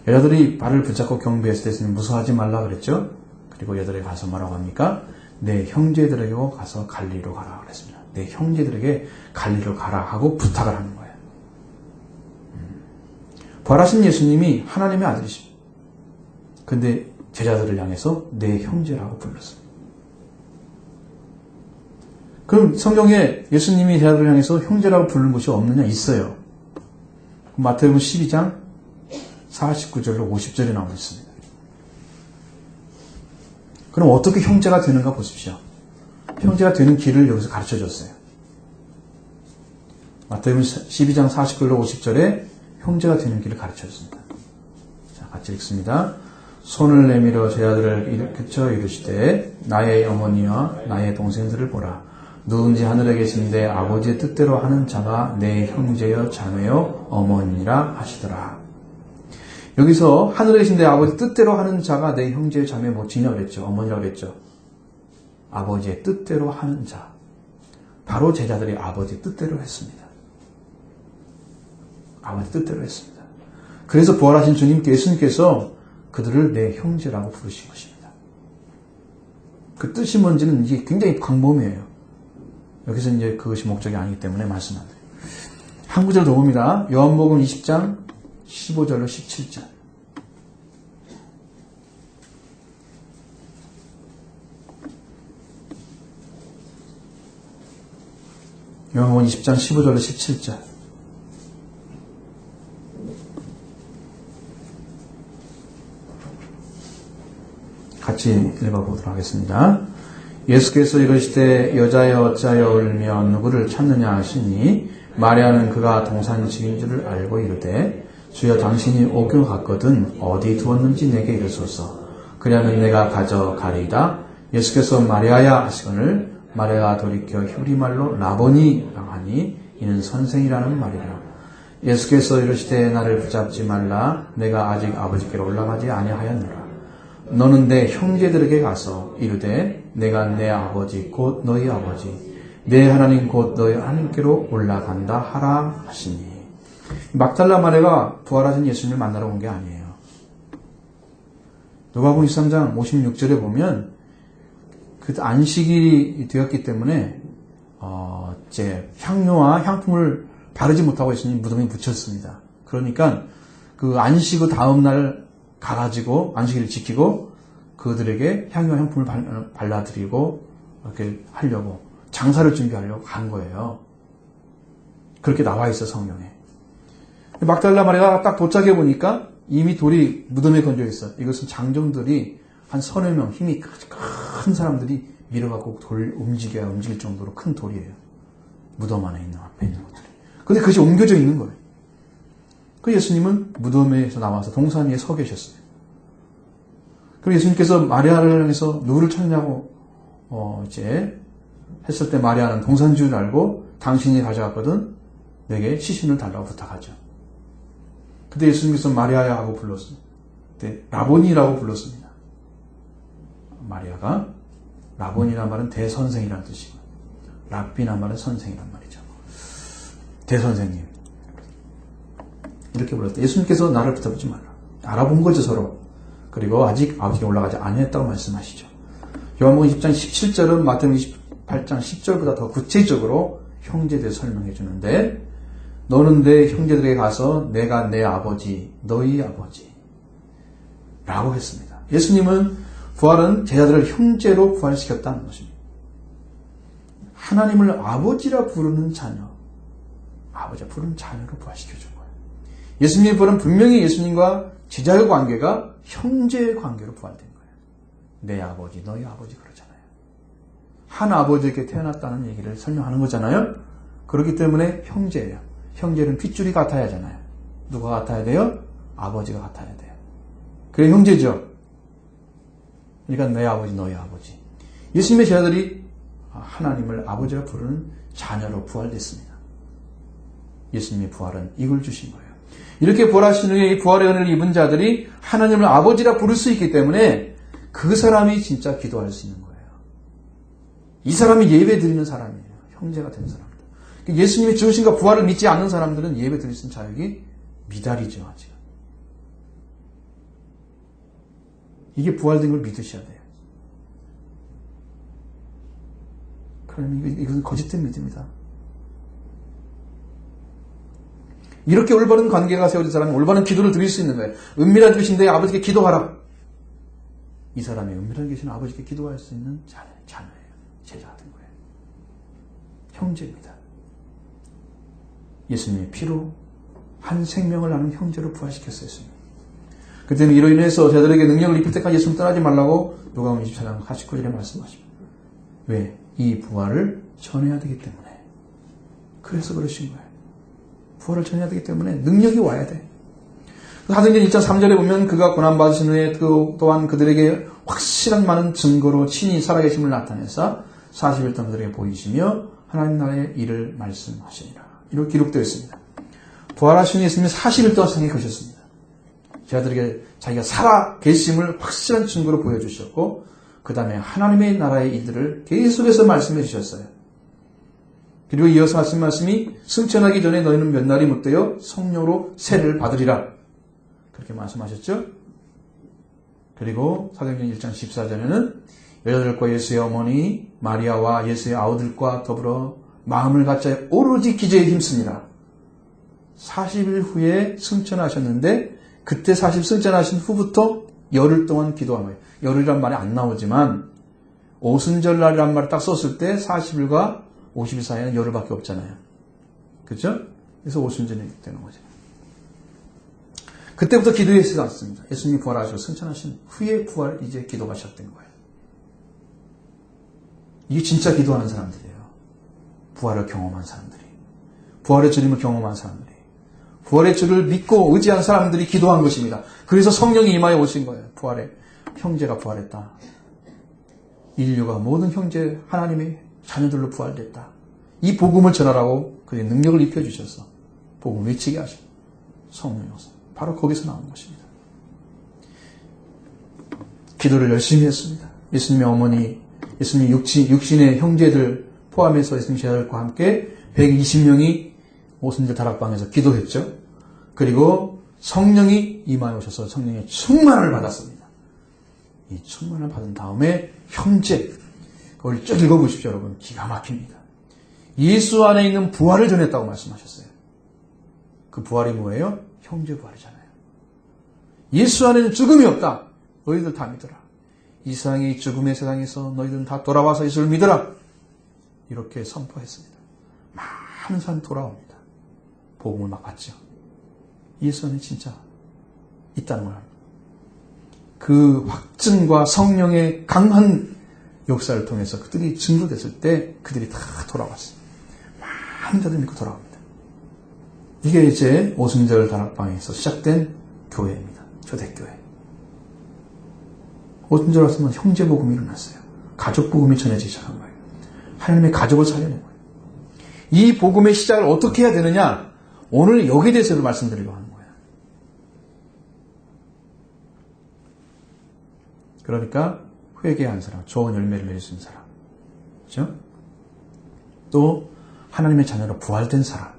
여자들이 발을 붙잡고 경배했을 때 예수님 무서워하지 말라 그랬죠. 그리고 여자들이 가서 뭐라고 합니까? 내 형제들에게 가서 갈릴리로 가라 그랬습니다. 내 형제들에게 갈릴리로 가라 하고 부탁을 하는 거예요. 부활하신 예수님이 하나님의 아들이십니다. 근데 제자들을 향해서 내 형제라고 불렀습니다. 그럼 성경에 예수님이 제자들을 향해서 형제라고 부르는 곳이 없느냐? 있어요. 마태복음 12장 49절로 50절에 나와 있습니다. 그럼 어떻게 형제가 되는가 보십시오. 형제가 되는 길을 여기서 가르쳐 줬어요. 마태복음 12장 49절로 50절에 형제가 되는 길을 가르쳐 줬습니다. 자, 같이 읽습니다. 손을 내밀어 제 아들을 일으켜 이르시되 나의 어머니와 나의 동생들을 보라. 누군지 하늘에 계신 내 아버지의 뜻대로 하는 자가 내 형제여 자매여 어머니라 하시더라. 여기서 하늘에 계신 내 아버지 뜻대로 하는 자가 내 형제여 자매여 뭐지냐 그랬죠. 어머니라 그랬죠. 아버지의 뜻대로 하는 자. 바로 제자들이 아버지의 뜻대로 했습니다. 아버지 뜻대로 했습니다. 그래서 부활하신 주님께 예수님께서 그들을 내 형제라고 부르신 것입니다. 그 뜻이 뭔지는 이게 굉장히 광범위해요. 여기서 이제 그것이 목적이 아니기 때문에 말씀 안 드려요. 한 구절 더 봅니다. 요한복음 20장 15절로 17절. 요한복음 20장 15절로 17절. 같이 읽어보도록 하겠습니다. 예수께서 이르시되 여자여 어찌하여 울며 누구를 찾느냐 하시니 마리아는 그가 동산직인 줄을 알고 이르되 주여 당신이 오기로 갔거든 어디 두었는지 내게 이르소서. 그리하면 내가 가져가리이다. 예수께서 마리아야 하시거늘 마리아가 돌이켜 히브리말로 라보니라고 하니 이는 선생이라는 말이라. 예수께서 이르시되 나를 붙잡지 말라. 내가 아직 아버지께로 올라가지 아니하였노라. 너는 내 형제들에게 가서 이르되 내가 내 아버지 곧 너희 아버지 내 하나님 곧 너희 하나님께로 올라간다 하라 하시니. 막달라 마리아가 부활하신 예수님을 만나러 온 게 아니에요. 누가복음 23장 56절에 보면 그 안식일이 되었기 때문에 이제 향료와 향품을 바르지 못하고 예수님 무덤에 묻혔습니다. 그러니까 그 안식 후 다음 날 가가지고 안식일을 지키고 그들에게 향유와 향품을 발라드리고 이렇게 하려고 장사를 준비하려고 간 거예요. 그렇게 나와 있어 성경에. 막달라 마리아가 딱 도착해 보니까 이미 돌이 무덤에 건져 있어. 이것은 장정들이 한 서너 명 힘이 큰 사람들이 밀어갖고 돌 움직일 정도로 큰 돌이에요. 무덤 안에 있는 앞에 있는 것들이. 근데 그것이 옮겨져 있는 거예요. 그 예수님은 무덤에서 나와서 동산 위에 서 계셨어요. 그리고 예수님께서 마리아를 향해서 누구를 찾냐고 이제 했을 때 마리아는 동산주를 알고 당신이 가져갔거든 내게 시신을 달라고 부탁하죠. 그때 예수님께서 마리아야 하고 불렀습니다. 그때 라보니라고 불렀습니다. 마리아가 라보니란 말은 대선생이라는 뜻이고 랍비란 말은 선생이란 말이죠. 대선생님 이렇게 불렀다. 예수님께서 나를 붙잡지 말라. 알아본 거죠 서로. 그리고 아직 아버지께 올라가지 아니했다고 말씀하시죠. 요한복음 10장 17절은 마태복음 28장 10절보다 더 구체적으로 형제에 대해 설명해 주는데 너는 내 형제들에게 가서 내가 내 아버지 너희 아버지 라고 했습니다. 예수님은 부활은 제자들을 형제로 부활시켰다는 것입니다. 하나님을 아버지라 부르는 자녀 아버지라 부르는 자녀로 부활시켜준 거예요. 예수님의 부활은 분명히 예수님과 제자의 관계가 형제의 관계로 부활된 거예요. 내 아버지, 너희 아버지 그러잖아요. 한 아버지에게 태어났다는 얘기를 설명하는 거잖아요. 그렇기 때문에 형제예요. 형제는 핏줄이 같아야 하잖아요. 누가 같아야 돼요? 아버지가 같아야 돼요. 그래 형제죠. 그러니까 내 아버지, 너희 아버지. 예수님의 제자들이 하나님을 아버지라 부르는 자녀로 부활됐습니다. 예수님의 부활은 이걸 주신 거예요. 이렇게 부활하신 후에 부활의 은혜를 입은 자들이 하나님을 아버지라 부를 수 있기 때문에 그 사람이 진짜 기도할 수 있는 거예요. 이 사람이 예배 드리는 사람이에요. 형제가 된 사람들. 예수님의 죽으심과 부활을 믿지 않는 사람들은 예배 드릴 수 있는 자격이 미달이죠. 아직. 이게 부활된 걸 믿으셔야 돼요. 그러면 이것은 거짓된 믿음이다. 이렇게 올바른 관계가 세워진 사람은 올바른 기도를 드릴 수 있는 거예요. 은밀한 계신데 아버지께 기도하라. 이 사람이 은밀한 계신 아버지께 기도할 수 있는 자녀예요. 제자가 된 거예요. 형제입니다. 예수님의 피로 한 생명을 나눈 형제로 부활시켰어요. 그때는 이로 인해서 제자들에게 능력을 입힐 때까지 예수님 떠나지 말라고 누가복음 24장 49절에 말씀하십니다. 왜? 이 부활을 전해야 되기 때문에. 그래서 그러신 거예요. 부활을 전해야 되기 때문에 능력이 와야 돼. 사도행전 1장 3절에 보면 그가 고난받으신 후에 또한 그들에게 확실한 많은 증거로 친히 살아계심을 나타내사 40일 동안 그들에게 보이시며 하나님 나라의 일을 말씀하시니라. 이렇게 기록되어 있습니다. 부활하신 예수님이 40일 동안 세상에 계셨습니다. 제자들에게 자기가 살아계심을 확실한 증거로 보여주셨고 그 다음에 하나님의 나라의 일들을 계속해서 말씀해 주셨어요. 그리고 이어서 하신 말씀이 승천하기 전에 너희는 몇 날이 못되어 성령으로 세례를 받으리라. 그렇게 말씀하셨죠. 그리고 사도행전 1장 14절에는 여자들과 예수의 어머니 마리아와 예수의 아우들과 더불어 마음을 갖자 오로지 기도에 힘쓰니라. 40일 후에 승천하셨는데 그때 40 승천하신 후부터 열흘 동안 기도한 거예요. 열흘이란 말이 안 나오지만 오순절날이란 말을 딱 썼을 때 40일과 50일 사이에는 열흘밖에 없잖아요. 그렇죠? 그래서 오순절이 되는 거죠. 그때부터 기도에 시작했습니다. 예수님이 부활하시고 승천하신 후에 부활 이제 기도가 시작된 거예요. 이게 진짜 기도하는 사람들이에요. 부활을 경험한 사람들이. 부활의 주님을 경험한 사람들이. 부활의 주를 믿고 의지한 사람들이 기도한 것입니다. 그래서 성령이 임하여 오신 거예요. 부활에. 형제가 부활했다. 인류가 모든 형제 하나님의 자녀들로 부활됐다. 이 복음을 전하라고 그의 능력을 입혀주셔서 복음을 외치게 하신 성령이었어요. 바로 거기서 나온 것입니다. 기도를 열심히 했습니다. 예수님의 어머니, 예수님의 육신의 형제들 포함해서 예수님 제자들과 함께 120명이 오순절 다락방에서 기도했죠. 그리고 성령이 임하여 오셔서 성령의 충만을 받았습니다. 이 충만을 받은 다음에 형제, 그걸 쭉 읽어보십시오 여러분. 기가 막힙니다. 예수 안에 있는 부활을 전했다고 말씀하셨어요. 그 부활이 뭐예요? 형제 부활이잖아요. 예수 안에는 죽음이 없다. 너희들 다 믿어라. 이 세상이 죽음의 세상에서 너희들은 다 돌아와서 예수를 믿어라. 이렇게 선포했습니다. 많은 사람이 돌아옵니다. 복음을 막 받죠. 예수 안에 진짜 있다는 걸 합니다. 그 확증과 성령의 강한 역사를 통해서 그들이 증거됐을 때 그들이 다 돌아왔어요. 많은 자들이 믿고 돌아옵니다. 이게 이제 오순절 다락방에서 시작된 교회입니다. 초대교회. 오순절 왔으면 형제복음이 일어났어요. 가족복음이 전해지기 시작한 거예요. 하나님의 가족을 살려낸 거예요. 이 복음의 시작을 어떻게 해야 되느냐? 오늘 여기에 대해서 말씀드리려고 하는 거예요. 그러니까 회개한 사람, 좋은 열매를 맺을 수 있는 사람, 그렇죠? 또 하나님의 자녀로 부활된 사람,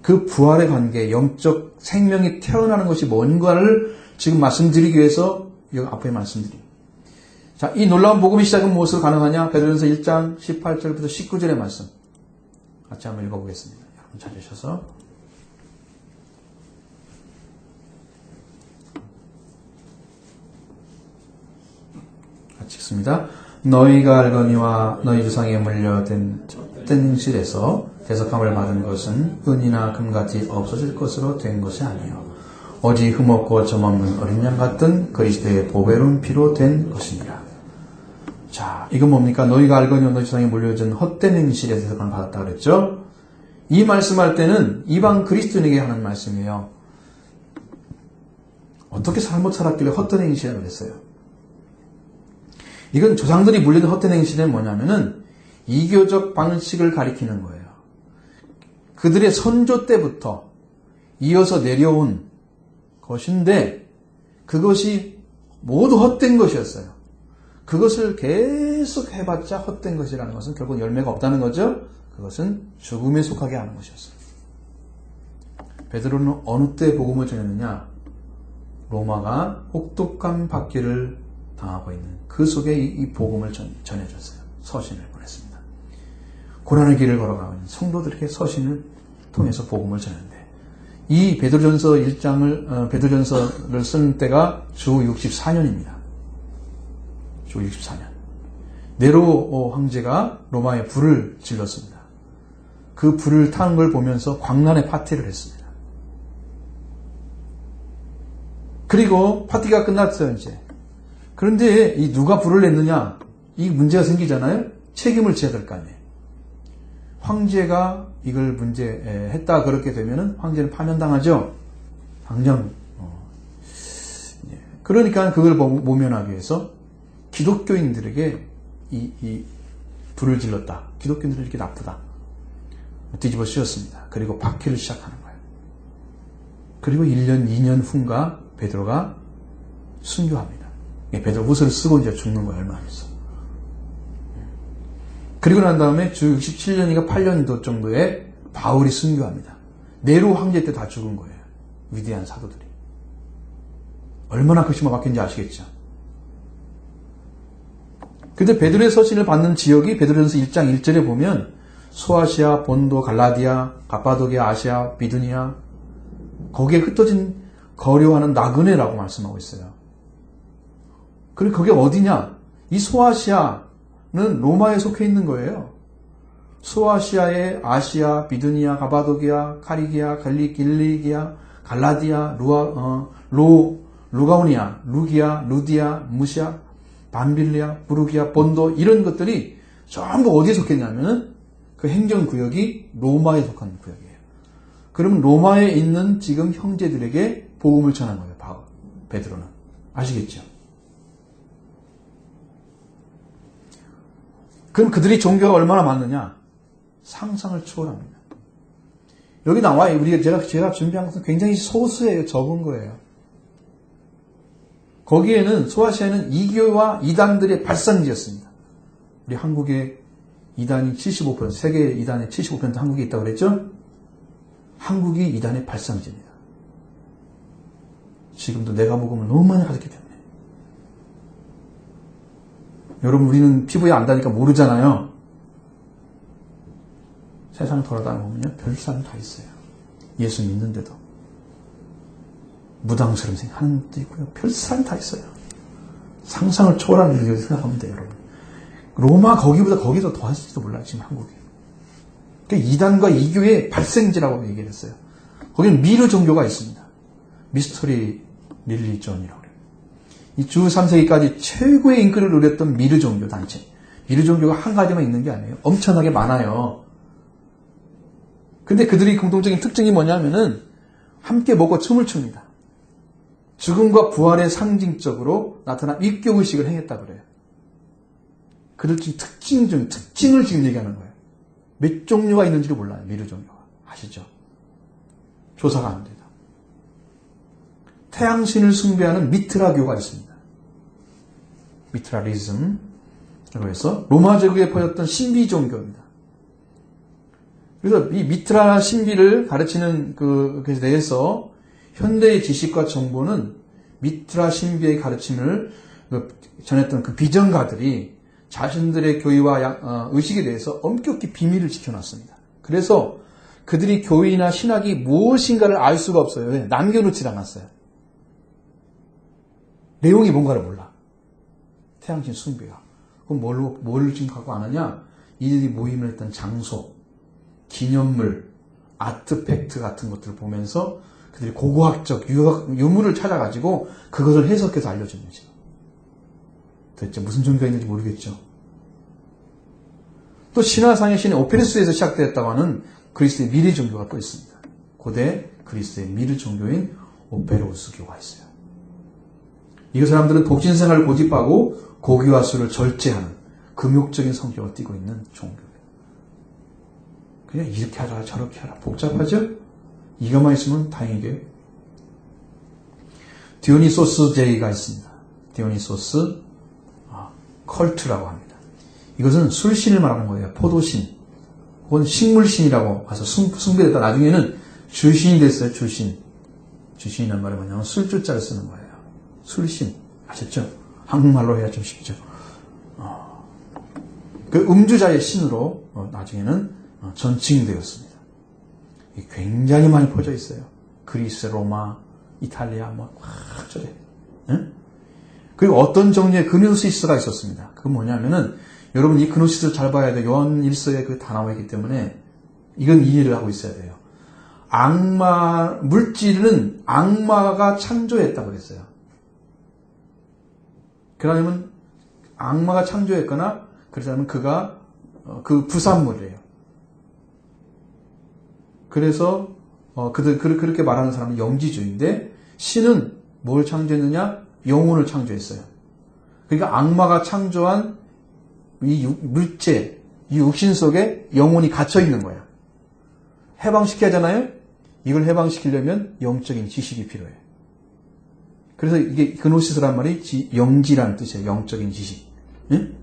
그 부활의 관계, 영적 생명이 태어나는 것이 뭔가를 지금 말씀드리기 위해서 여기 앞에 말씀드립니다. 자, 이 놀라운 복음의 시작은 무엇으로 가능하냐? 베드로전서 1장 18절부터 19절의 말씀 같이 한번 읽어보겠습니다. 여러분 찾으셔서 같이 읽습니다. 너희가 알거니와 너희 조상에 물려된 행실에서 대속함을 받은 것은 은이나 금같이 없어질 것으로 된 것이 아니요 오직 흠없고 점없는 어린 양 같은 그리스도의 보배로운 피로 된 것이니라. 자, 이건 뭡니까? 너희가 알거니와 너희 세상에 물려진 헛된 행실에서 해석을 받았다 그랬죠? 이 말씀할 때는 이방 그리스도인에게 하는 말씀이에요. 어떻게 잘못 살았길래 헛된 행실이라고 그랬어요? 이건 조상들이 물려진 헛된 행실은 뭐냐면은 이교적 방식을 가리키는 거예요. 그들의 선조 때부터 이어서 내려온 것인데 그것이 모두 헛된 것이었어요. 그것을 계속 해봤자 헛된 것이라는 것은 결국 열매가 없다는 거죠. 그것은 죽음에 속하게 하는 것이었어요. 베드로는 어느 때 복음을 전했느냐? 로마가 혹독한 박해를 당하고 있는 그 속에 이 복음을 전해줬어요. 서신을 보냈습니다. 고난의 길을 걸어가고 있는 성도들에게 서신을 통해서 복음을 전했는데 이 베드로전서 1장을 베드로전서를 쓴 때가 주 64년입니다. 주 64년. 네로 황제가 로마에 불을 질렀습니다. 그 불을 타는 걸 보면서 광란의 파티를 했습니다. 그리고 파티가 끝났어요, 이제. 그런데 이 누가 불을 냈느냐? 이 문제가 생기잖아요? 책임을 져야 될 거 아니에요. 황제가 이걸 문제했다 그렇게 되면은 황제는 파면당하죠. 당장. 그러니까 그걸 모면하기 위해서 기독교인들에게 이 불을 질렀다. 기독교인들은 이렇게 나쁘다. 뒤집어 씌웠습니다. 그리고 박해를 시작하는 거예요. 그리고 1년, 2년 후인가 베드로가 순교합니다. 베드로 후서를 쓰고 이제 죽는 거예요. 얼마 안 있어. 그리고 난 다음에 주 67년인가 8년도 정도에 바울이 순교합니다. 네로 황제 때 다 죽은 거예요. 위대한 사도들이. 얼마나 극심하게 박혔는지 아시겠죠? 근데 베드로의 서신을 받는 지역이 베드로전서 1장 1절에 보면 소아시아, 본도, 갈라디아, 갑바도기아, 아시아, 비두니아 거기에 흩어진 거류하는 나그네라고 말씀하고 있어요. 그리고 그게 어디냐? 이 소아시아는 로마에 속해 있는 거예요. 소아시아의 아시아, 비두니아, 가바도기아, 카리기아, 길리기아, 갈라디아, 루가오니아, 루기아, 루디아, 무시아, 밤빌리아, 부르기아, 본도 이런 것들이 전부 어디에 속했냐면은 그 행정구역이 로마에 속한 구역이에요. 그러면 로마에 있는 지금 형제들에게 복음을 전한 거예요. 베드로는. 아시겠죠? 그럼 그들이 종교가 얼마나 많느냐? 상상을 초월합니다. 여기 나와요. 제가 준비한 것은 굉장히 소수예요. 적은 거예요. 거기에는 소아시아는 이교와 이단들의 발산지였습니다. 우리 한국의 이단이 75%, 세계 이단의 75% 한국에 있다고 그랬죠? 한국이 이단의 발산지입니다. 지금도 내가 먹으면 너무 많이 가졌기 때문에. 여러분, 우리는 피부에 안 닿으니까 모르잖아요. 세상 돌아다니면 별 사람 다 있어요. 예수 믿는데도. 무당처럼 하는 것도 있고요. 별 사람 다 있어요. 상상을 초월하는 일이라고 생각하면 돼요, 여러분. 로마 거기보다 거기서 더 할지도 몰라요, 지금 한국에. 그러니까 이단과 이교의 발생지라고 얘기를 했어요. 거기는 미르 종교가 있습니다. 미스터리 릴리전이라고 그래요. 이 주 3세기까지 최고의 인기를 누렸던 미르 종교 단체. 미르 종교가 한 가지만 있는 게 아니에요. 엄청나게 많아요. 근데 그들이 공통적인 특징이 뭐냐면은 함께 먹고 춤을 춥니다. 죽음과 부활의 상징적으로 나타난 위격의식을 행했다 그래요. 그들 중 특징을 지금 얘기하는 거예요. 몇 종류가 있는지를 몰라요. 미르 종교가. 아시죠? 조사가 안 됩니다. 태양신을 숭배하는 미트라교가 있습니다. 미트라리즘으로 해서 로마 제국에 퍼졌던 신비 종교입니다. 그래서 이 미트라 신비를 가르치는 그에 대해서 현대의 지식과 정보는 미트라 신비의 가르침을 전했던 그 비전가들이 자신들의 교의와 의식에 대해서 엄격히 비밀을 지켜놨습니다. 그래서 그들이 교의나 신학이 무엇인가를 알 수가 없어요. 왜? 남겨놓지 않았어요. 내용이 뭔가를 몰라. 태양신 숭배가. 그럼 뭘 지금 갖고 안 하냐? 이들이 모임을 했던 장소, 기념물, 아트팩트 같은 것들을 보면서 그들이 고고학적 유물을 찾아가지고 그것을 해석해서 알려준 거죠. 도대체 무슨 종교가 있는지 모르겠죠. 또 신화상의 신의 오페르스에서 시작되었다고 하는 그리스의 미래 종교가 또 있습니다. 고대 그리스의 미래 종교인 오페로스교가 있어요. 이 사람들은 독신생활을 고집하고 고기와수를 절제하는 금욕적인 성격을 띠고 있는 종교예요. 그냥 이렇게 하라 저렇게 하라 복잡하죠? 이것만 있으면 다행이게요. 디오니소스 제의가 있습니다. 디오니소스 컬트라고 합니다. 이것은 술신을 말하는 거예요. 포도신 혹은 식물신이라고 해서 숭배됐다. 나중에는 주신이 됐어요. 주신이란 말이 뭐냐면 술주자를 쓰는 거예요. 술신 아셨죠? 한국말로 해야 좀 쉽죠. 그 음주자의 신으로 나중에는 전칭되었습니다. 굉장히 많이 퍼져 있어요. 그리스, 로마, 이탈리아 확 저래. 응? 그리고 어떤 종류의 그노시스가 있었습니다. 그건 뭐냐면은 여러분 이 그노시스를 잘 봐야 돼요. 요한 1서에 그 다 나와 있기 때문에 이건 이해를 하고 있어야 돼요. 물질은 악마가 창조했다고 그랬어요. 그러면 악마가 창조했거나 그렇다면 그가 그 부산물이에요. 그래서 그렇게 말하는 사람은 영지주의인데 신은 뭘 창조했느냐? 영혼을 창조했어요. 그러니까 악마가 창조한 이 물체, 이 육신 속에 영혼이 갇혀 있는 거야. 해방시켜야 하잖아요? 이걸 해방시키려면 영적인 지식이 필요해. 그래서 이게 그노시스란 말이 영지라는 뜻이에요. 영적인 지식. 응?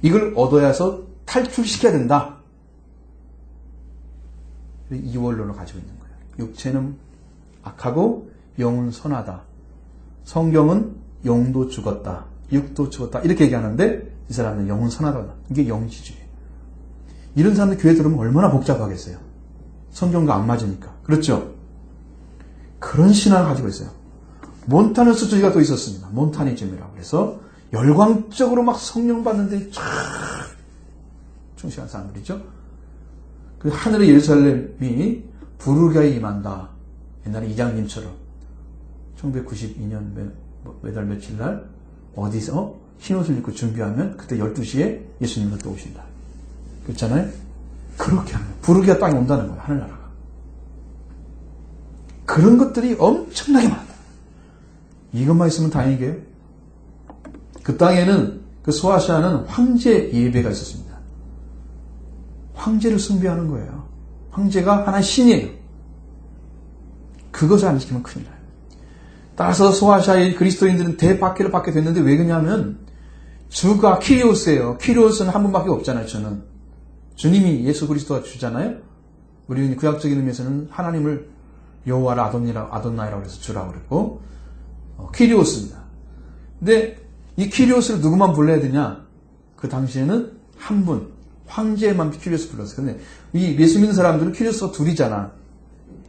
이걸 얻어야서 탈출시켜야 된다. 이 원론을 가지고 있는 거예요. 육체는 악하고 영은 선하다. 성경은 영도 죽었다. 육도 죽었다. 이렇게 얘기하는데 이 사람은 영은 선하다. 이게 영지주의예요. 이런 사람들 교회 들으면 얼마나 복잡하겠어요. 성경과 안 맞으니까. 그렇죠? 그런 신앙을 가지고 있어요. 몬타누스주의가 또 있었습니다. 몬타니즘이라고 해서 열광적으로 막 성령 받는데 쫙 충실한 사람들이죠. 그 하늘의 예루살렘이 부르게 임한다. 옛날에 이장님처럼 1992년 몇 월 며칠 날 어디서 흰옷을 입고 준비하면 그때 12시에 예수님도 또 오신다. 그렇잖아요? 그렇게 하면 부르기가 땅에 온다는 거예요. 하늘나라가. 그런 것들이 엄청나게 많다. 이것만 있으면 다행이게요. 그 땅에는 그 소아시아는 황제 예배가 있었습니다. 황제를 숭배하는 거예요. 황제가 하나의 신이에요. 그것을 안 지키면 큰일 나요. 따라서 소아시아의 그리스도인들은 대박해를 받게 됐는데 왜 그러냐면 주가 키리오스예요. 키리오스는 한 분밖에 없잖아요. 저는 주님이 예수 그리스도가 주잖아요. 우리는 구약적인 의미에서는 하나님을 여호와라 아돈나이라고 해서 주라고 그랬고 키리오스입니다. 근데 이 키리오스를 누구만 불러야 되냐? 그 당시에는 한 분, 황제만 키리오스 불렀어요. 근데 이 예수 믿는 사람들은 키리오스가 둘이잖아.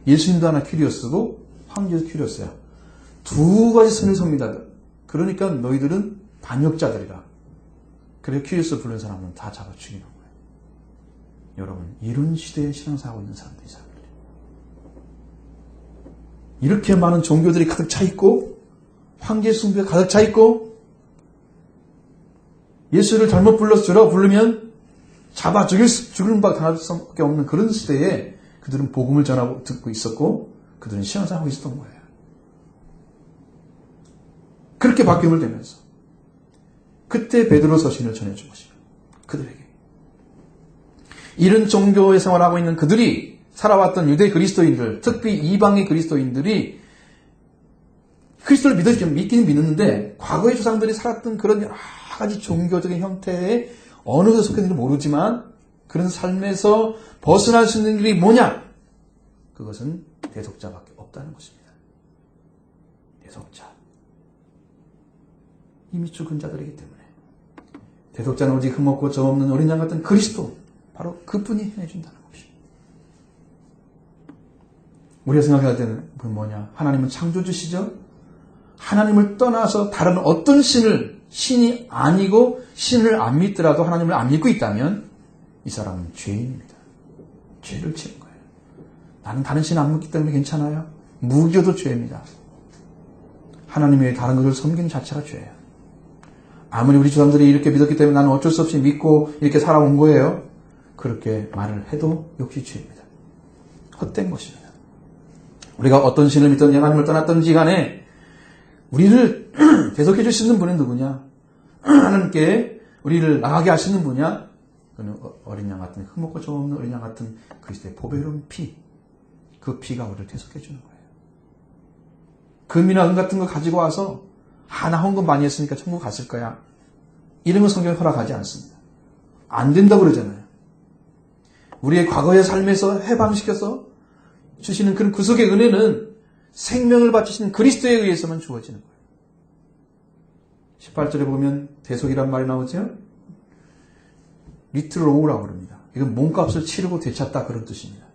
예수님도 하나 키리오스고 황제도 키리오스야. 두 가지 선을 섭니다. 그러니까 너희들은 반역자들이라. 그래서 키리오스 부르는 사람은 다 잡아 죽이는 거예요. 여러분, 이런 시대에 신앙사하고 있는 사람들이 사람들이에요. 이렇게 많은 종교들이 가득 차 있고 황제 숭배가 가득 차 있고 예수를 잘못 불러서 주라고 부르면 잡아 죽을 바 당할 수밖에 없는 그런 시대에 그들은 복음을 전하고 듣고 있었고 그들은 신앙생활하고 있었던 거예요. 그렇게 바뀜을 되면서 그때 베드로 서신을 전해준 것입니다. 그들에게. 이런 종교의 생활을 하고 있는 그들이 살아왔던 유대 그리스도인들, 특히 이방의 그리스도인들이 그리스도를 믿기는 믿는데 과거의 조상들이 살았던 그런 여러 가지 종교적인 형태의 어느 곳에 속했는지 모르지만 그런 삶에서 벗어날 수 있는 길이 뭐냐? 그것은 대속자밖에 없다는 것입니다. 대속자. 이미 죽은 자들이기 때문에 대속자는 오직 흠없고 점없는 어린 양 같은 그리스도 바로 그분이 해준다는 것입니다. 우리가 생각해야 되는 건 뭐냐? 하나님은 창조주시죠? 하나님을 떠나서 다른 어떤 신이 아니고 신을 안 믿더라도 하나님을 안 믿고 있다면 이 사람은 죄인입니다. 죄를 지은 거예요. 나는 다른 신 안 믿기 때문에 괜찮아요. 무교도 죄입니다. 하나님 외에 다른 것을 섬기는 자체가 죄예요. 아무리 우리 조상들이 이렇게 믿었기 때문에 나는 어쩔 수 없이 믿고 이렇게 살아온 거예요. 그렇게 말을 해도 역시 죄입니다. 헛된 것입니다. 우리가 어떤 신을 믿든 하나님을 떠났든지 간에 우리를 대속해 주시는 분은 누구냐? 하나님께 우리를 나가게 하시는 분이냐? 그는 어린 양 같은 흠없고 점없는 어린 양 같은 그리스도의 보배로운 피, 그 피가 우리를 대속해 주는 거예요. 금이나 은 같은 거 가지고 와서 나 헌금 많이 했으니까 천국 갔을 거야. 이런 건 성경에 허락하지 않습니다. 안 된다고 그러잖아요. 우리의 과거의 삶에서 해방시켜서 주시는 그런 구속의 은혜는 생명을 바치신 그리스도에 의해서만 주어지는 거예요. 18절에 보면 대속이란 말이 나오죠. 리틀 로우라고 그럽니다. 이건 몸값을 치르고 되찾다 그런 뜻입니다.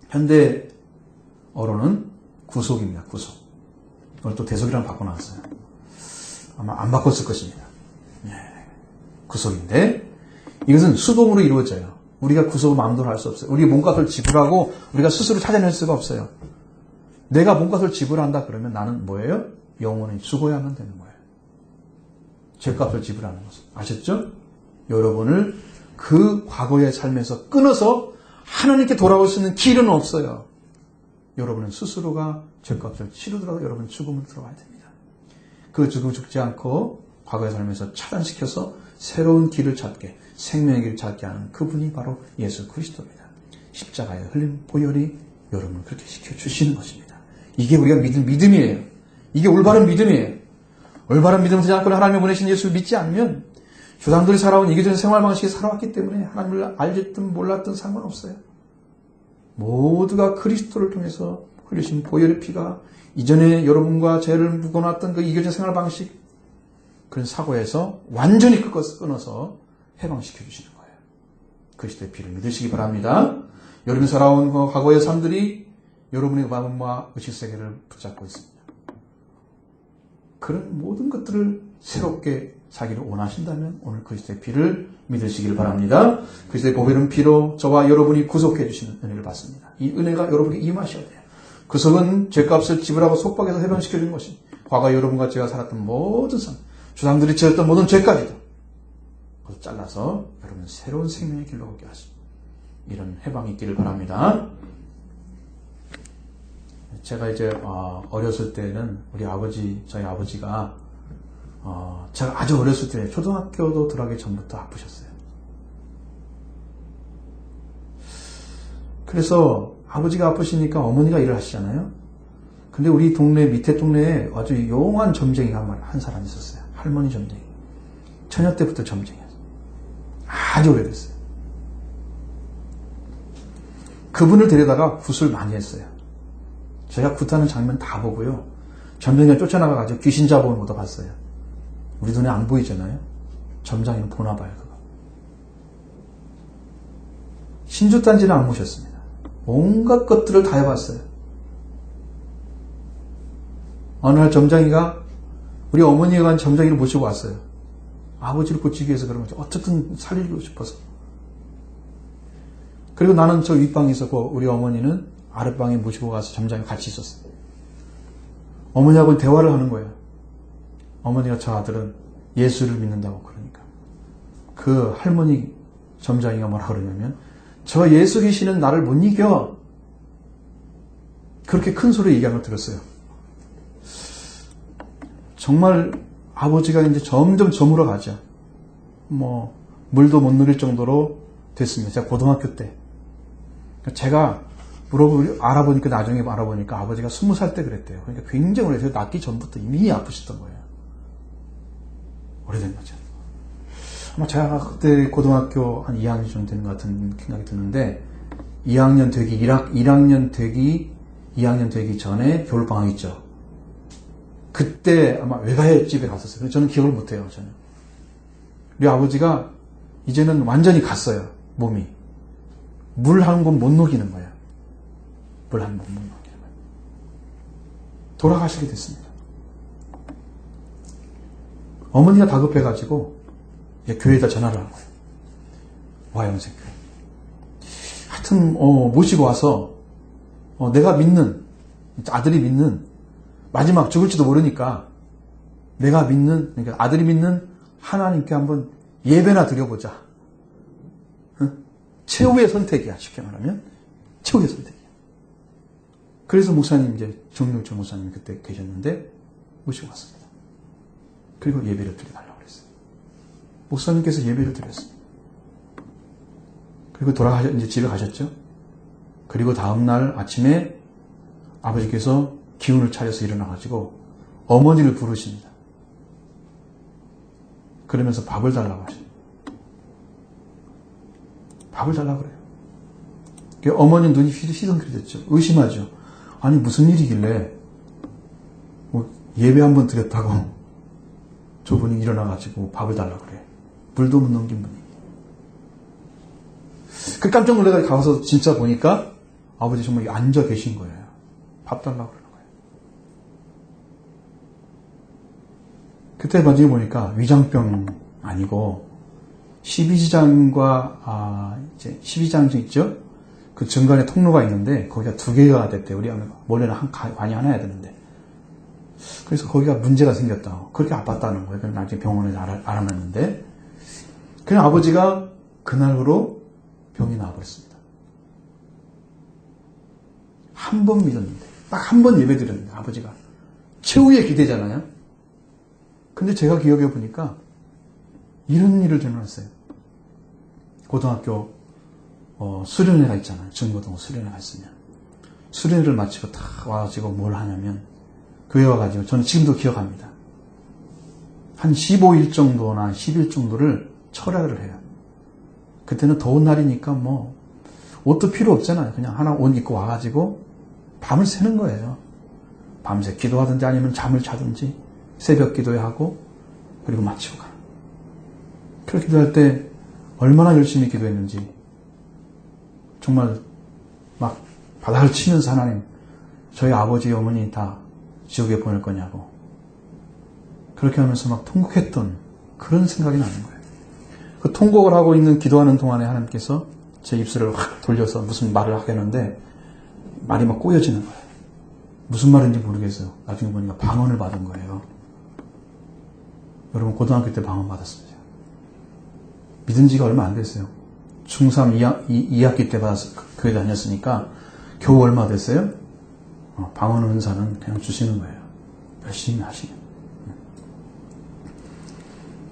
현대 어로는 구속입니다. 구속. 오늘 또 대속이랑 바꿔놨어요. 아마 안 바꿨을 것입니다. 구속인데 이것은 수동으로 이루어져요. 우리가 구속을 마음대로 할 수 없어요. 우리 몸값을 지불하고 우리가 스스로 찾아낼 수가 없어요. 내가 몸값을 지불한다 그러면 나는 뭐예요? 영원히 죽어야만 되는 거예요. 죄값을 지불하는 것은. 아셨죠? 여러분을 그 과거의 삶에서 끊어서 하나님께 돌아올 수 있는 길은 없어요. 여러분은 스스로가 죄값을 치르더라도 여러분은 죽음을 들어가야 됩니다. 그 죽음 죽지 않고 과거의 삶에서 차단시켜서 새로운 길을 찾게, 생명의 길을 찾게 하는 그분이 바로 예수 그리스도입니다. 십자가에 흘린 보혈이 여러분을 그렇게 시켜주시는 것입니다. 이게 우리가 믿은 믿음이에요. 이게 올바른 믿음이에요. 올바른 믿음을 하지 않고 하나님이 보내신 예수를 믿지 않으면 조상들이 살아온 이기적인 생활 방식에 살아왔기 때문에 하나님을 알겠든 몰랐든 상관없어요. 모두가 그리스도를 통해서 흘리신 보혈의 피가 이전에 여러분과 죄를 묵어놨던 그 이기적인 생활 방식, 그런 사고에서 완전히 그것을 끊어서 해방시켜 주시는 거예요. 그리스도의 피를 믿으시기 바랍니다. 여러분이 살아온 그 과거의 삶들이 여러분의 마음과 의식세계를 붙잡고 있습니다. 그런 모든 것들을 새롭게 살기를 원하신다면 오늘 그리스도의 피를 믿으시길 바랍니다. 그리스도의 보혈은 피로 저와 여러분이 구속해 주시는 은혜를 받습니다. 이 은혜가 여러분에게 임하셔야 돼요. 구속은 죄값을 지불하고 속박해서 해방시켜 주는 것이 과거 여러분과 제가 살았던 모든 삶, 조상들이 지었던 모든 죄까지도 그것을 잘라서 여러분 새로운 생명의 길로 걷게 하십니다. 이런 해방이 있기를 바랍니다. 제가 이제 어렸을 때는 우리 아버지, 저희 아버지가 제가 아주 어렸을 때 초등학교도 들어가기 전부터 아프셨어요. 그래서 아버지가 아프시니까 어머니가 일을 하시잖아요. 근데 우리 동네 밑에 동네에 아주 용한 점쟁이가 한 사람 있었어요. 할머니 점쟁이. 처녀 때부터 점쟁이였어요. 아주 오래됐어요. 그분을 데려다가 굿을 많이 했어요. 제가 굿하는 장면 다 보고요. 점쟁이가 쫓아나가가지고 귀신 잡아오는 것도 봤어요. 우리 눈에 안 보이잖아요. 점장이는 보나 봐요. 그거. 신주단지는 안 모셨습니다. 온갖 것들을 다 해봤어요. 어느 날 점장이가 우리 어머니가 간 점장이를 모시고 왔어요. 아버지를 고치기 위해서 그런 거죠. 어쨌든 살리고 싶어서. 그리고 나는 저 윗방에 있었고 우리 어머니는 아랫방에 모시고 가서 점장이 같이 있었어요. 어머니하고 대화를 하는 거예요. 어머니가 저 아들은 예수를 믿는다고 그러니까. 그 할머니 점장이가 뭐라 그러냐면 저 예수 귀신은 나를 못 이겨. 그렇게 큰 소리 얘기하는 걸 들었어요. 정말 아버지가 이제 점점 저물어 가죠. 물도 못 누릴 정도로 됐습니다. 제가 고등학교 때. 제가 알아보니까 나중에 알아보니까 아버지가 20살 때 그랬대요. 그러니까 굉장히 오래돼서 낳기 전부터 이미 아프셨던 거예요. 오래된 거죠. 아마 제가 그때 고등학교 한 2학년 정도 되는 것 같은 생각이 드는데 2학년 되기 1학년 되기 2학년 되기 전에 겨울방학 있죠. 그때 아마 외가집에 갔었어요. 저는 기억을 못해요. 저는. 우리 아버지가 이제는 완전히 갔어요. 몸이. 물 한 번 못 녹이는 거예요. 물 한 번 못 녹이는 거예요. 돌아가시게 됐습니다. 어머니가 다급해가지고 교회에다 전화를 한 거예요. 와영생교회. 하여튼 모시고 와서 내가 믿는, 아들이 믿는, 마지막 죽을지도 모르니까 내가 믿는, 그러니까 아들이 믿는 하나님께 한번 예배나 드려보자. 최후의 선택이야. 쉽게 말하면 최후의 선택이야. 그래서 목사님, 이제 정용철 목사님 그때 계셨는데 모시고 왔습니다. 그리고 예배를 드려달라고 그랬어요. 목사님께서 예배를 드렸습니다. 그리고 이제 집에 가셨죠. 그리고 다음날 아침에 아버지께서 기운을 차려서 일어나가지고 어머니를 부르십니다. 그러면서 밥을 달라고 하십니다. 밥을 달라고 그래요. 어머니 눈이 휘둥그레졌죠. 의심하죠. 아니 무슨 일이길래 예배 한번 드렸다고 저분이 일어나가지고 밥을 달라고 그래. 물도 못 넘긴 분이. 그 깜짝 놀라서 가서 진짜 보니까 아버지 정말 앉아 계신 거예요. 밥 달라고 그러는 거예요. 그때 나중에 보니까 위장병 아니고 12지장과 이제 12지장 있죠? 그 중간에 통로가 있는데 거기가 2개가 됐대요. 우리 원래는 관이 하나 해야 되는데. 그래서 거기가 문제가 생겼다. 그렇게 아팠다는 거예요. 그래서 나중에 병원에서 알아냈는데 그냥 아버지가 그날로 병이 나와버렸습니다. 한 번 믿었는데 딱 한 번 예배드렸는데 아버지가 최후의 기대잖아요. 근데 제가 기억해 보니까 이런 일을 일어났어요. 고등학교 수련회가 있잖아요. 중고등 수련회가 있으면 수련회를 마치고 딱 와가지고 뭘 하냐면 교회 와가지고 저는 지금도 기억합니다. 한 15일 정도나 10일 정도를 철야를 해요. 그때는 더운 날이니까 뭐 옷도 필요 없잖아요. 그냥 하나 옷 입고 와가지고 밤을 새는 거예요. 밤새 기도하든지 아니면 잠을 자든지 새벽 기도회 하고 그리고 마치고 가요. 그렇게 기도할 때 얼마나 열심히 기도했는지 정말 막 바닥을 치면서 하나님 저희 아버지 어머니 다 지옥에 보낼 거냐고 그렇게 하면서 막 통곡했던 그런 생각이 나는 거예요. 그 통곡을 하고 있는 기도하는 동안에 하나님께서 제 입술을 확 돌려서 무슨 말을 하겠는데 말이 막 꼬여지는 거예요. 무슨 말인지 모르겠어요. 나중에 보니까 방언을 받은 거예요. 여러분 고등학교 때 방언 받았습니다. 믿은 지가 얼마 안 됐어요. 중3 2학기 때 받아서 교회 다녔으니까 겨우 얼마 됐어요? 방언 은사는 그냥 주시는 거예요. 열심히 하시면.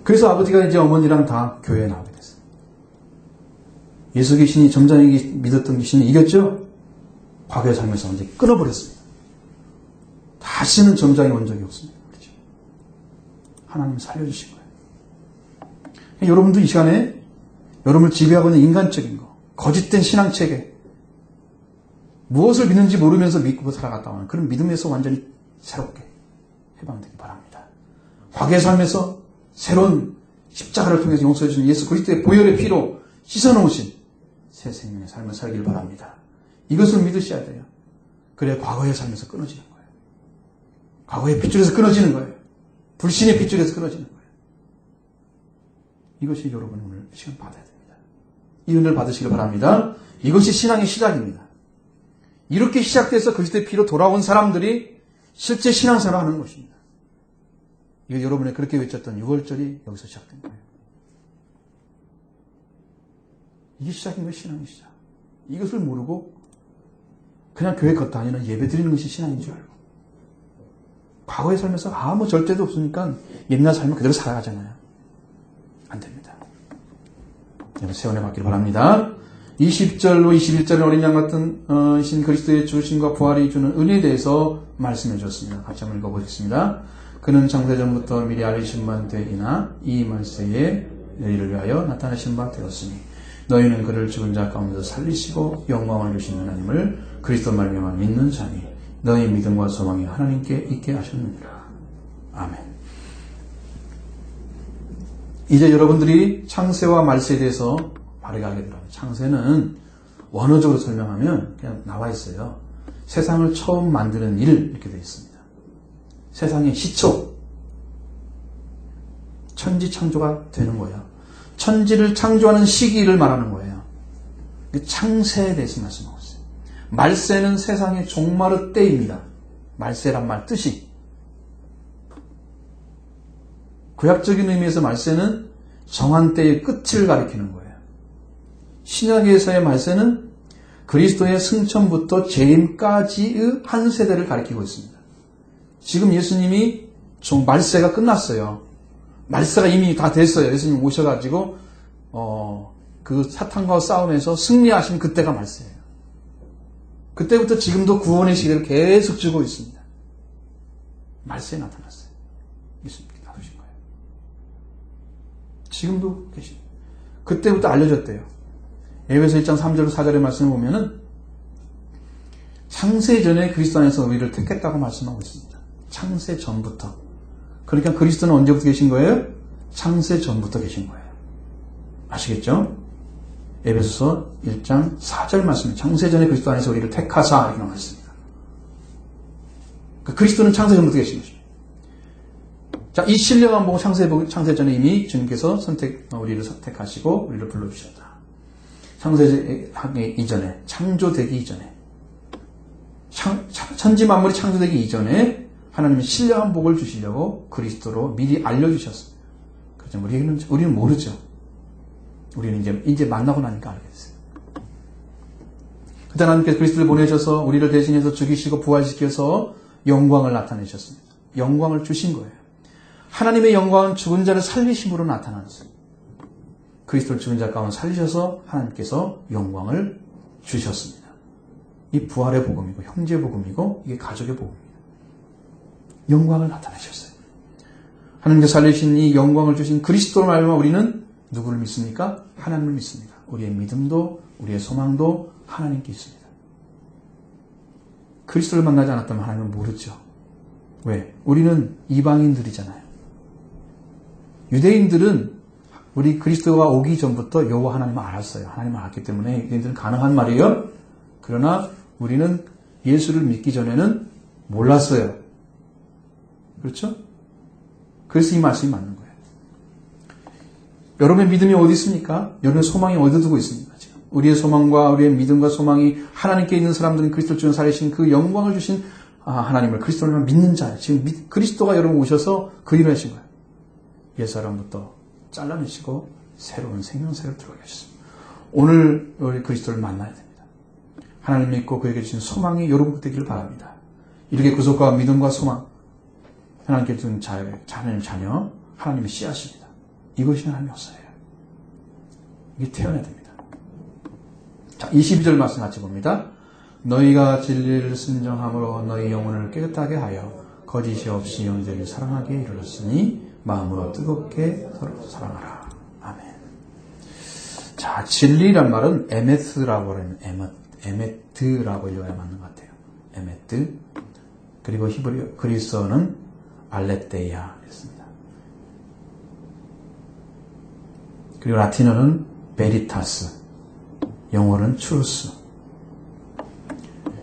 그래서 아버지가 이제 어머니랑 다 교회에 나오게 됐어요. 예수 귀신이 점잖게 믿었던 귀신이 이겼죠? 과거의 삶에서 완전히 끊어버렸습니다. 다시는 점장이 온 적이 없습니다. 그렇죠? 하나님 살려주신 거예요. 여러분도 이 시간에 여러분을 지배하고 있는 인간적인 거, 거짓된 신앙체계, 무엇을 믿는지 모르면서 믿고 살아갔다 오는 그런 믿음에서 완전히 새롭게 해방되기 바랍니다. 과거의 삶에서 새로운 십자가를 통해서 용서해 주신 예수 그리스도의 보혈의 피로 씻어놓으신 새 생명의 삶을 살길 바랍니다. 이것을 믿으셔야 돼요. 그래야 과거의 삶에서 끊어지는 거예요. 과거의 핏줄에서 끊어지는 거예요. 불신의 핏줄에서 끊어지는 거예요. 이것이 여러분 오늘 시간 받아야 됩니다. 이 은혜를 받으시길 바랍니다. 이것이 신앙의 시작입니다. 이렇게 시작돼서 그리스도의 피로 돌아온 사람들이 실제 신앙생활을 하는 것입니다. 이거 여러분이 그렇게 외쳤던 6월절이 여기서 시작된 거예요. 이게 시작인 거예요. 신앙의 시작. 이것을 모르고 그냥 교회 걷다 다니는 예배 드리는 것이 신앙인 줄 알고 과거의 삶에서 아무 절대도 없으니까 옛날 삶을 그대로 살아가잖아요. 안 됩니다. 여러분 세원해 받기를 바랍니다. 20절로 21절의 어린 양 같은 신 그리스도의 주심과 부활이 주는 은혜에 대해서 말씀해 주었습니다. 같이 한번 읽어보겠습니다. 그는 창세전부터 미리 알리신 바 되이나 이 말세에 너희를 위하여 나타나신 바 되었으니 너희는 그를 죽은 자 가운데서 살리시고 영광을 주신 하나님을 그리스도 말미암아 믿는 자니 너희 믿음과 소망이 하나님께 있게 하셨느니라. 아멘. 이제 여러분들이 창세와 말세에 대해서 바르게 알게 되라고. 창세는 원어적으로 설명하면 그냥 나와 있어요. 세상을 처음 만드는 일 이렇게 되어 있습니다. 세상의 시초, 천지 창조가 되는 거예요. 천지를 창조하는 시기를 말하는 거예요. 창세에 대해서 말씀하고 있어요. 말세는 세상의 종말의 때입니다. 말세란 말 뜻이. 구약적인 의미에서 말세는 정한 때의 끝을 가리키는 거예요. 신약에서의 말세는 그리스도의 승천부터 재림까지의 한 세대를 가리키고 있습니다. 지금 예수님이 말세가 끝났어요. 말세가 이미 다 됐어요. 예수님 오셔가지고 그 사탄과 싸움에서 승리하신 그때가 말세예요. 그때부터 지금도 구원의 시대를 계속 주고 있습니다. 말세에 나타났어요. 예수님께 나오신 거예요. 지금도 계십니다. 그때부터 알려졌대요. 에베소 1장 3절 4절의 말씀을 보면은 창세 전에 그리스도 안에서 우리를 택했다고 말씀하고 있습니다. 창세 전부터. 그러니까 그리스도는 언제부터 계신 거예요? 창세 전부터 계신 거예요. 아시겠죠? 에베소서 1장 4절 말씀. 창세 전에 그리스도 안에서 우리를 택하사 이렇게 나와 있습니다. 그리스도는 창세 전부터 계신 것입니다. 자, 이 신령한 보고 창세 전에 이미 주님께서 우리를 선택하시고 우리를 불러주셨다. 창세하기 이전에, 창조되기 이전에, 천지 만물이 창조되기 이전에 하나님이 신령한 복을 주시려고 그리스도로 미리 알려주셨습니다. 그렇죠? 우리는 모르죠. 우리는 이제 만나고 나니까 알게 됐어요. 그때 하나님께서 그리스도를 보내셔서 우리를 대신해서 죽이시고 부활시켜서 영광을 나타내셨습니다. 영광을 주신 거예요. 하나님의 영광은 죽은 자를 살리심으로 나타났어요. 그리스도를 죽은 자 가운데 살리셔서 하나님께서 영광을 주셨습니다. 이 부활의 복음이고 형제 복음이고 이게 가족의 복음입니다. 영광을 나타내셨어요. 하나님께서 살리신 이 영광을 주신 그리스도로 말미암아 우리는 누구를 믿습니까? 하나님을 믿습니다. 우리의 믿음도 우리의 소망도 하나님께 있습니다. 그리스도를 만나지 않았다면 하나님은 모르죠. 왜? 우리는 이방인들이잖아요. 유대인들은 우리 그리스도가 오기 전부터 여호와 하나님을 알았어요. 하나님을 알았기 때문에 유대인들은 가능한 말이에요. 그러나 우리는 예수를 믿기 전에는 몰랐어요. 그렇죠? 그래서 이 말씀이 맞는 거예요. 여러분의 믿음이 어디 있습니까? 여러분의 소망이 어디 두고 있습니까? 지금 우리의 소망과 우리의 믿음과 소망이 하나님께 있는 사람들은 그리스도를 주는 살리신 그 영광을 주신 하나님을 그리스도를 믿는 자예요. 지금 그리스도가 여러분 오셔서 그 일을 하신 거예요. 옛사람부터 잘라내시고 새로운 생명새를 들어가게 하셨습니다. 오늘 우리 그리스도를 만나야 됩니다. 하나님 믿고 그에게 주신 소망이 여러분 되기를 바랍니다. 이렇게 구속과 믿음과 소망, 하나님께 준 하나님 자녀, 하나님의 씨앗입니다. 이것이 하나님의 역사예요. 이게 태어나야 됩니다. 자, 22절 말씀 같이 봅니다. 너희가 진리를 순정함으로 너희 영혼을 깨끗하게 하여 거짓이 없이 영제를 사랑하기에 이르렀으니 마음으로 뜨겁게 서로 사랑하라. 아멘. 자, 진리란 말은 에메트라고 하는 에메트라고 읽어야 맞는 것 같아요. 에메트. 그리고 히브리 그리스어는 알레테이아 했습니다. 그리고 라틴어는 베리타스. 영어는 트루스.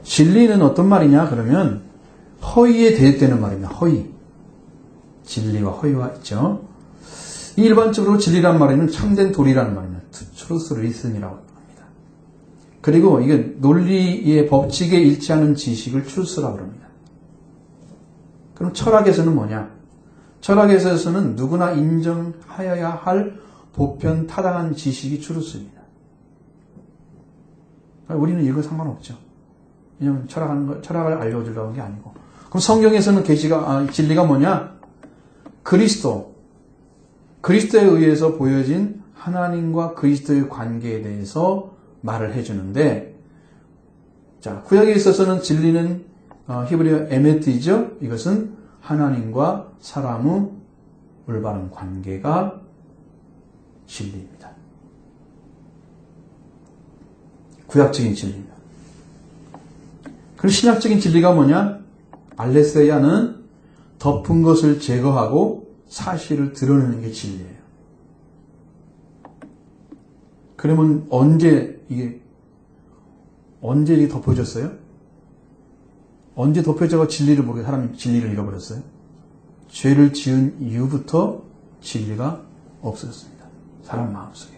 진리는 어떤 말이냐? 그러면 허위에 대입되는 말입니다. 허위. 진리와 허위와 있죠. 일반적으로 진리란 말에는 참된 도리라는 말입니다. 트루스 리슨이라고 합니다. 그리고 이게 논리의 법칙에 일치하는 지식을 트루스라고 합니다. 그럼 철학에서는 뭐냐? 철학에서는 누구나 인정하여야 할 보편 타당한 지식이 트루스입니다. 우리는 이거 상관없죠. 왜냐하면 철학을 알려주려고 한 게 아니고. 그럼 성경에서는 진리가 뭐냐? 그리스도에 의해서 보여진 하나님과 그리스도의 관계에 대해서 말을 해주는데, 자, 구약에 있어서는 진리는 히브리어 에메트이죠. 이것은 하나님과 사람의 올바른 관계가 진리입니다. 구약적인 진리입니다. 그리고 신약적인 진리가 뭐냐? 알레세야는 덮은 것을 제거하고 사실을 드러내는 게 진리예요. 그러면 언제 이게 덮여졌어요? 언제 덮여져서 진리를 모르게 사람이 진리를 잃어버렸어요? 죄를 지은 이후부터 진리가 없어졌습니다. 사람 마음속에.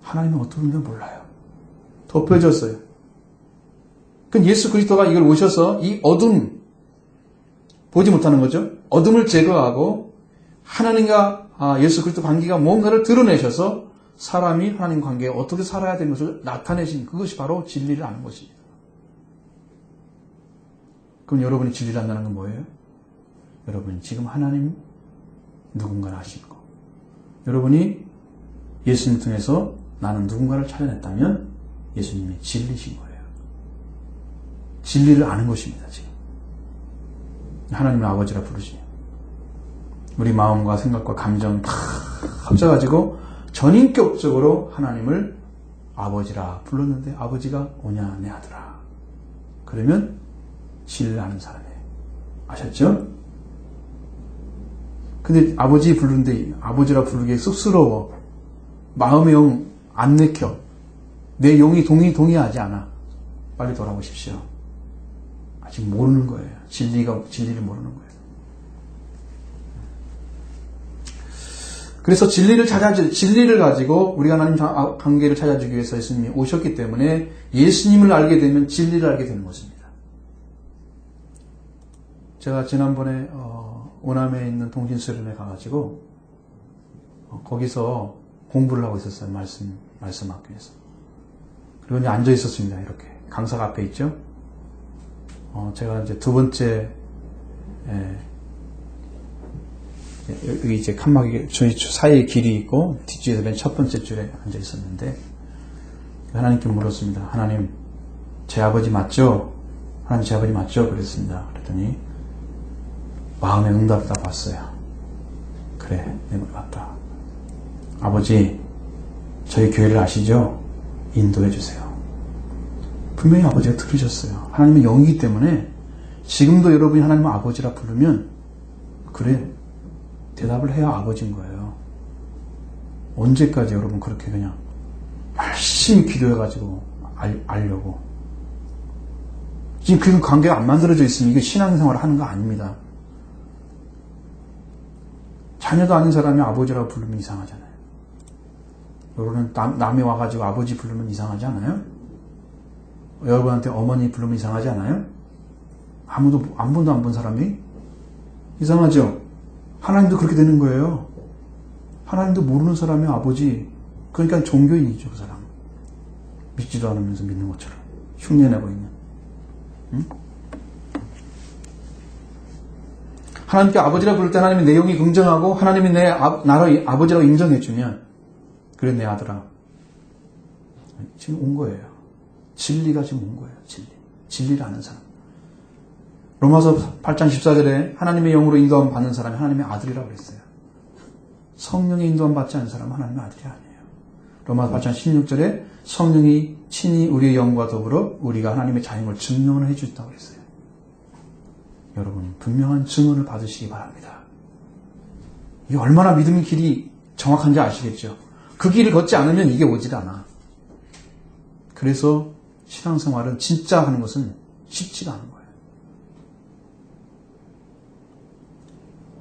하나님은 어떤 분인지 몰라요. 덮여졌어요. 그럼 예수 그리스도가 이걸 오셔서 이 어둠, 보지 못하는 거죠. 어둠을 제거하고 하나님과 예수 그리스도 관계가 뭔가를 드러내셔서 사람이 하나님 관계에 어떻게 살아야 되는 것을 나타내신 그것이 바로 진리를 아는 것입니다. 그럼 여러분이 진리를 안다는 건 뭐예요? 여러분이 지금 하나님 누군가를 아시는 거. 여러분이 예수님 통해서 나는 누군가를 찾아냈다면 예수님이 진리신 거예요. 진리를 아는 것입니다. 지금 하나님을 아버지라 부르시며 우리 마음과 생각과 감정 다 합쳐가지고 전인격적으로 하나님을 아버지라 불렀는데 아버지가 오냐 내 아들아. 그러면 진리를 아는 사람이에요. 아셨죠? 근데 아버지 부르는데 아버지라 부르기에 쑥스러워. 마음의 영 안 내켜. 내 영이 동의하지 않아. 빨리 돌아보십시오. 아직 모르는 거예요. 진리를 모르는 거예요. 그래서 진리를 가지고 우리가 하나님 관계를 찾아주기 위해서 예수님이 오셨기 때문에 예수님을 알게 되면 진리를 알게 되는 것입니다. 제가 지난번에 오남에 있는 동신수련회 가가지고 거기서 공부를 하고 있었어요. 말씀 학교에서. 그리고 이제 앉아 있었습니다. 이렇게 강사가 앞에 있죠. 제가 이제 두 번째 여기 이제 칸막이 저희 사이에 길이 있고 뒷줄에서 맨 첫 번째 줄에 앉아 있었는데 하나님께 물었습니다. 하나님 제 아버지 맞죠? 하나님 제 아버지 맞죠? 그랬습니다. 그랬더니 마음의 응답을 딱 왔어요. 그래 내 말 맞다. 아버지 저희 교회를 아시죠? 인도해 주세요. 분명히 아버지가 들으셨어요. 하나님은 영이기 때문에 지금도 여러분이 하나님을 아버지라 부르면 그래 대답을 해야 아버지인 거예요. 언제까지 여러분 그렇게 그냥 열심히 기도해가지고 알려고. 지금 그 관계가 안 만들어져 있으면 이게 신앙생활을 하는 거 아닙니다. 자녀도 아닌 사람이 아버지라고 부르면 이상하잖아요. 여러분은 남이 와가지고 아버지 부르면 이상하지 않아요? 여러분한테 어머니 부르면 이상하지 않아요? 한 번도 안 본 사람이? 이상하죠? 하나님도 그렇게 되는 거예요. 하나님도 모르는 사람이 아버지, 그러니까 종교인이죠, 그 사람. 믿지도 않으면서 믿는 것처럼. 흉내내고 있는. 응? 하나님께 아버지라 부를 때 하나님의 내용이 긍정하고 하나님이 나를 아버지라고 인정해주면 그래 내 아들아. 지금 온 거예요. 진리가 지금 온 거예요. 진리를 아는 사람. 로마서 8장 14절에 하나님의 영으로 인도함 받는 사람이 하나님의 아들이라고 그랬어요. 성령의 인도함 받지 않는 사람은 하나님의 아들이 아니에요. 로마서 8장 16절에 성령이 친히 우리의 영과 더불어 우리가 하나님의 자녀임을 증명을 해주셨다고 그랬어요. 여러분 분명한 증언을 받으시기 바랍니다. 이게 얼마나 믿음의 길이 정확한지 아시겠죠? 그 길을 걷지 않으면 이게 오질 않아. 그래서 신앙생활은 진짜 하는 것은 쉽지가 않은 거예요.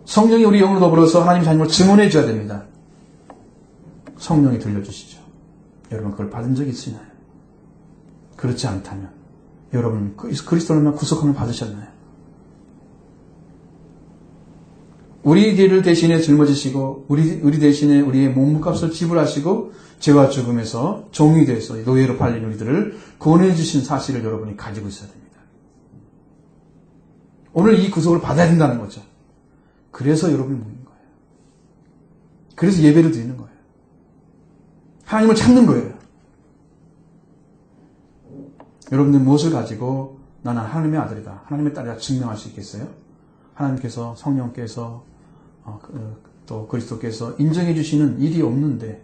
성령이 우리 영으로 더불어서 하나님의 자녀임을 증언해 줘야 됩니다. 성령이 들려주시죠. 여러분 그걸 받은 적이 있으나요? 그렇지 않다면 여러분 그리스도를 구속함을 받으셨나요? 우리 길을 대신에 짊어지시고 우리 대신에 우리의 몸값을 지불하시고 죄와 죽음에서 종이 돼서 노예로 팔린 우리들을 구원해 주신 사실을 여러분이 가지고 있어야 됩니다. 오늘 이 구속을 받아야 된다는 거죠. 그래서 여러분이 모인 거예요. 그래서 예배를 드리는 거예요. 하나님을 찾는 거예요. 여러분들 무엇을 가지고 나는 하나님의 아들이다, 하나님의 딸이다 증명할 수 있겠어요? 하나님께서 성령께서 또 그리스도께서 인정해 주시는 일이 없는데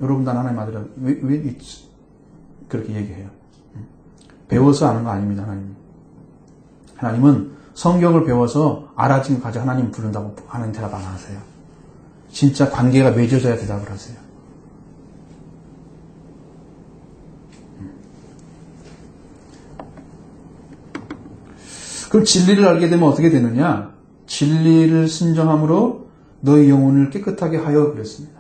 여러분 나는 하나님의 아들이다 왜 그렇게 얘기해요? 배워서 아는 거 아닙니다. 하나님은 성경을 배워서 알아진 거 가지고 하나님 부른다고 하나님 대답 안 하세요. 진짜 관계가 맺어져야 대답을 하세요. 그럼 진리를 알게 되면 어떻게 되느냐? 진리를 순종함으로 너희 영혼을 깨끗하게 하여 그랬습니다.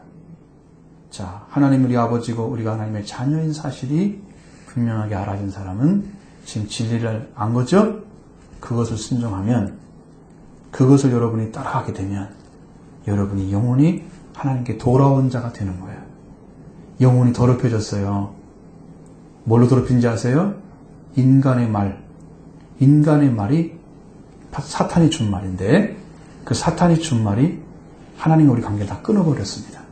자, 하나님 우리 아버지고 우리가 하나님의 자녀인 사실이 분명하게 알아진 사람은 지금 진리를 안 거죠? 그것을 순종하면, 그것을 여러분이 따라가게 되면 여러분이 영혼이 하나님께 돌아온 자가 되는 거예요. 영혼이 더럽혀졌어요. 뭘로 더럽힌지 아세요? 인간의 말이 사탄이 준 말인데, 그 사탄이 준 말이 하나님과 우리 관계를 다 끊어버렸습니다.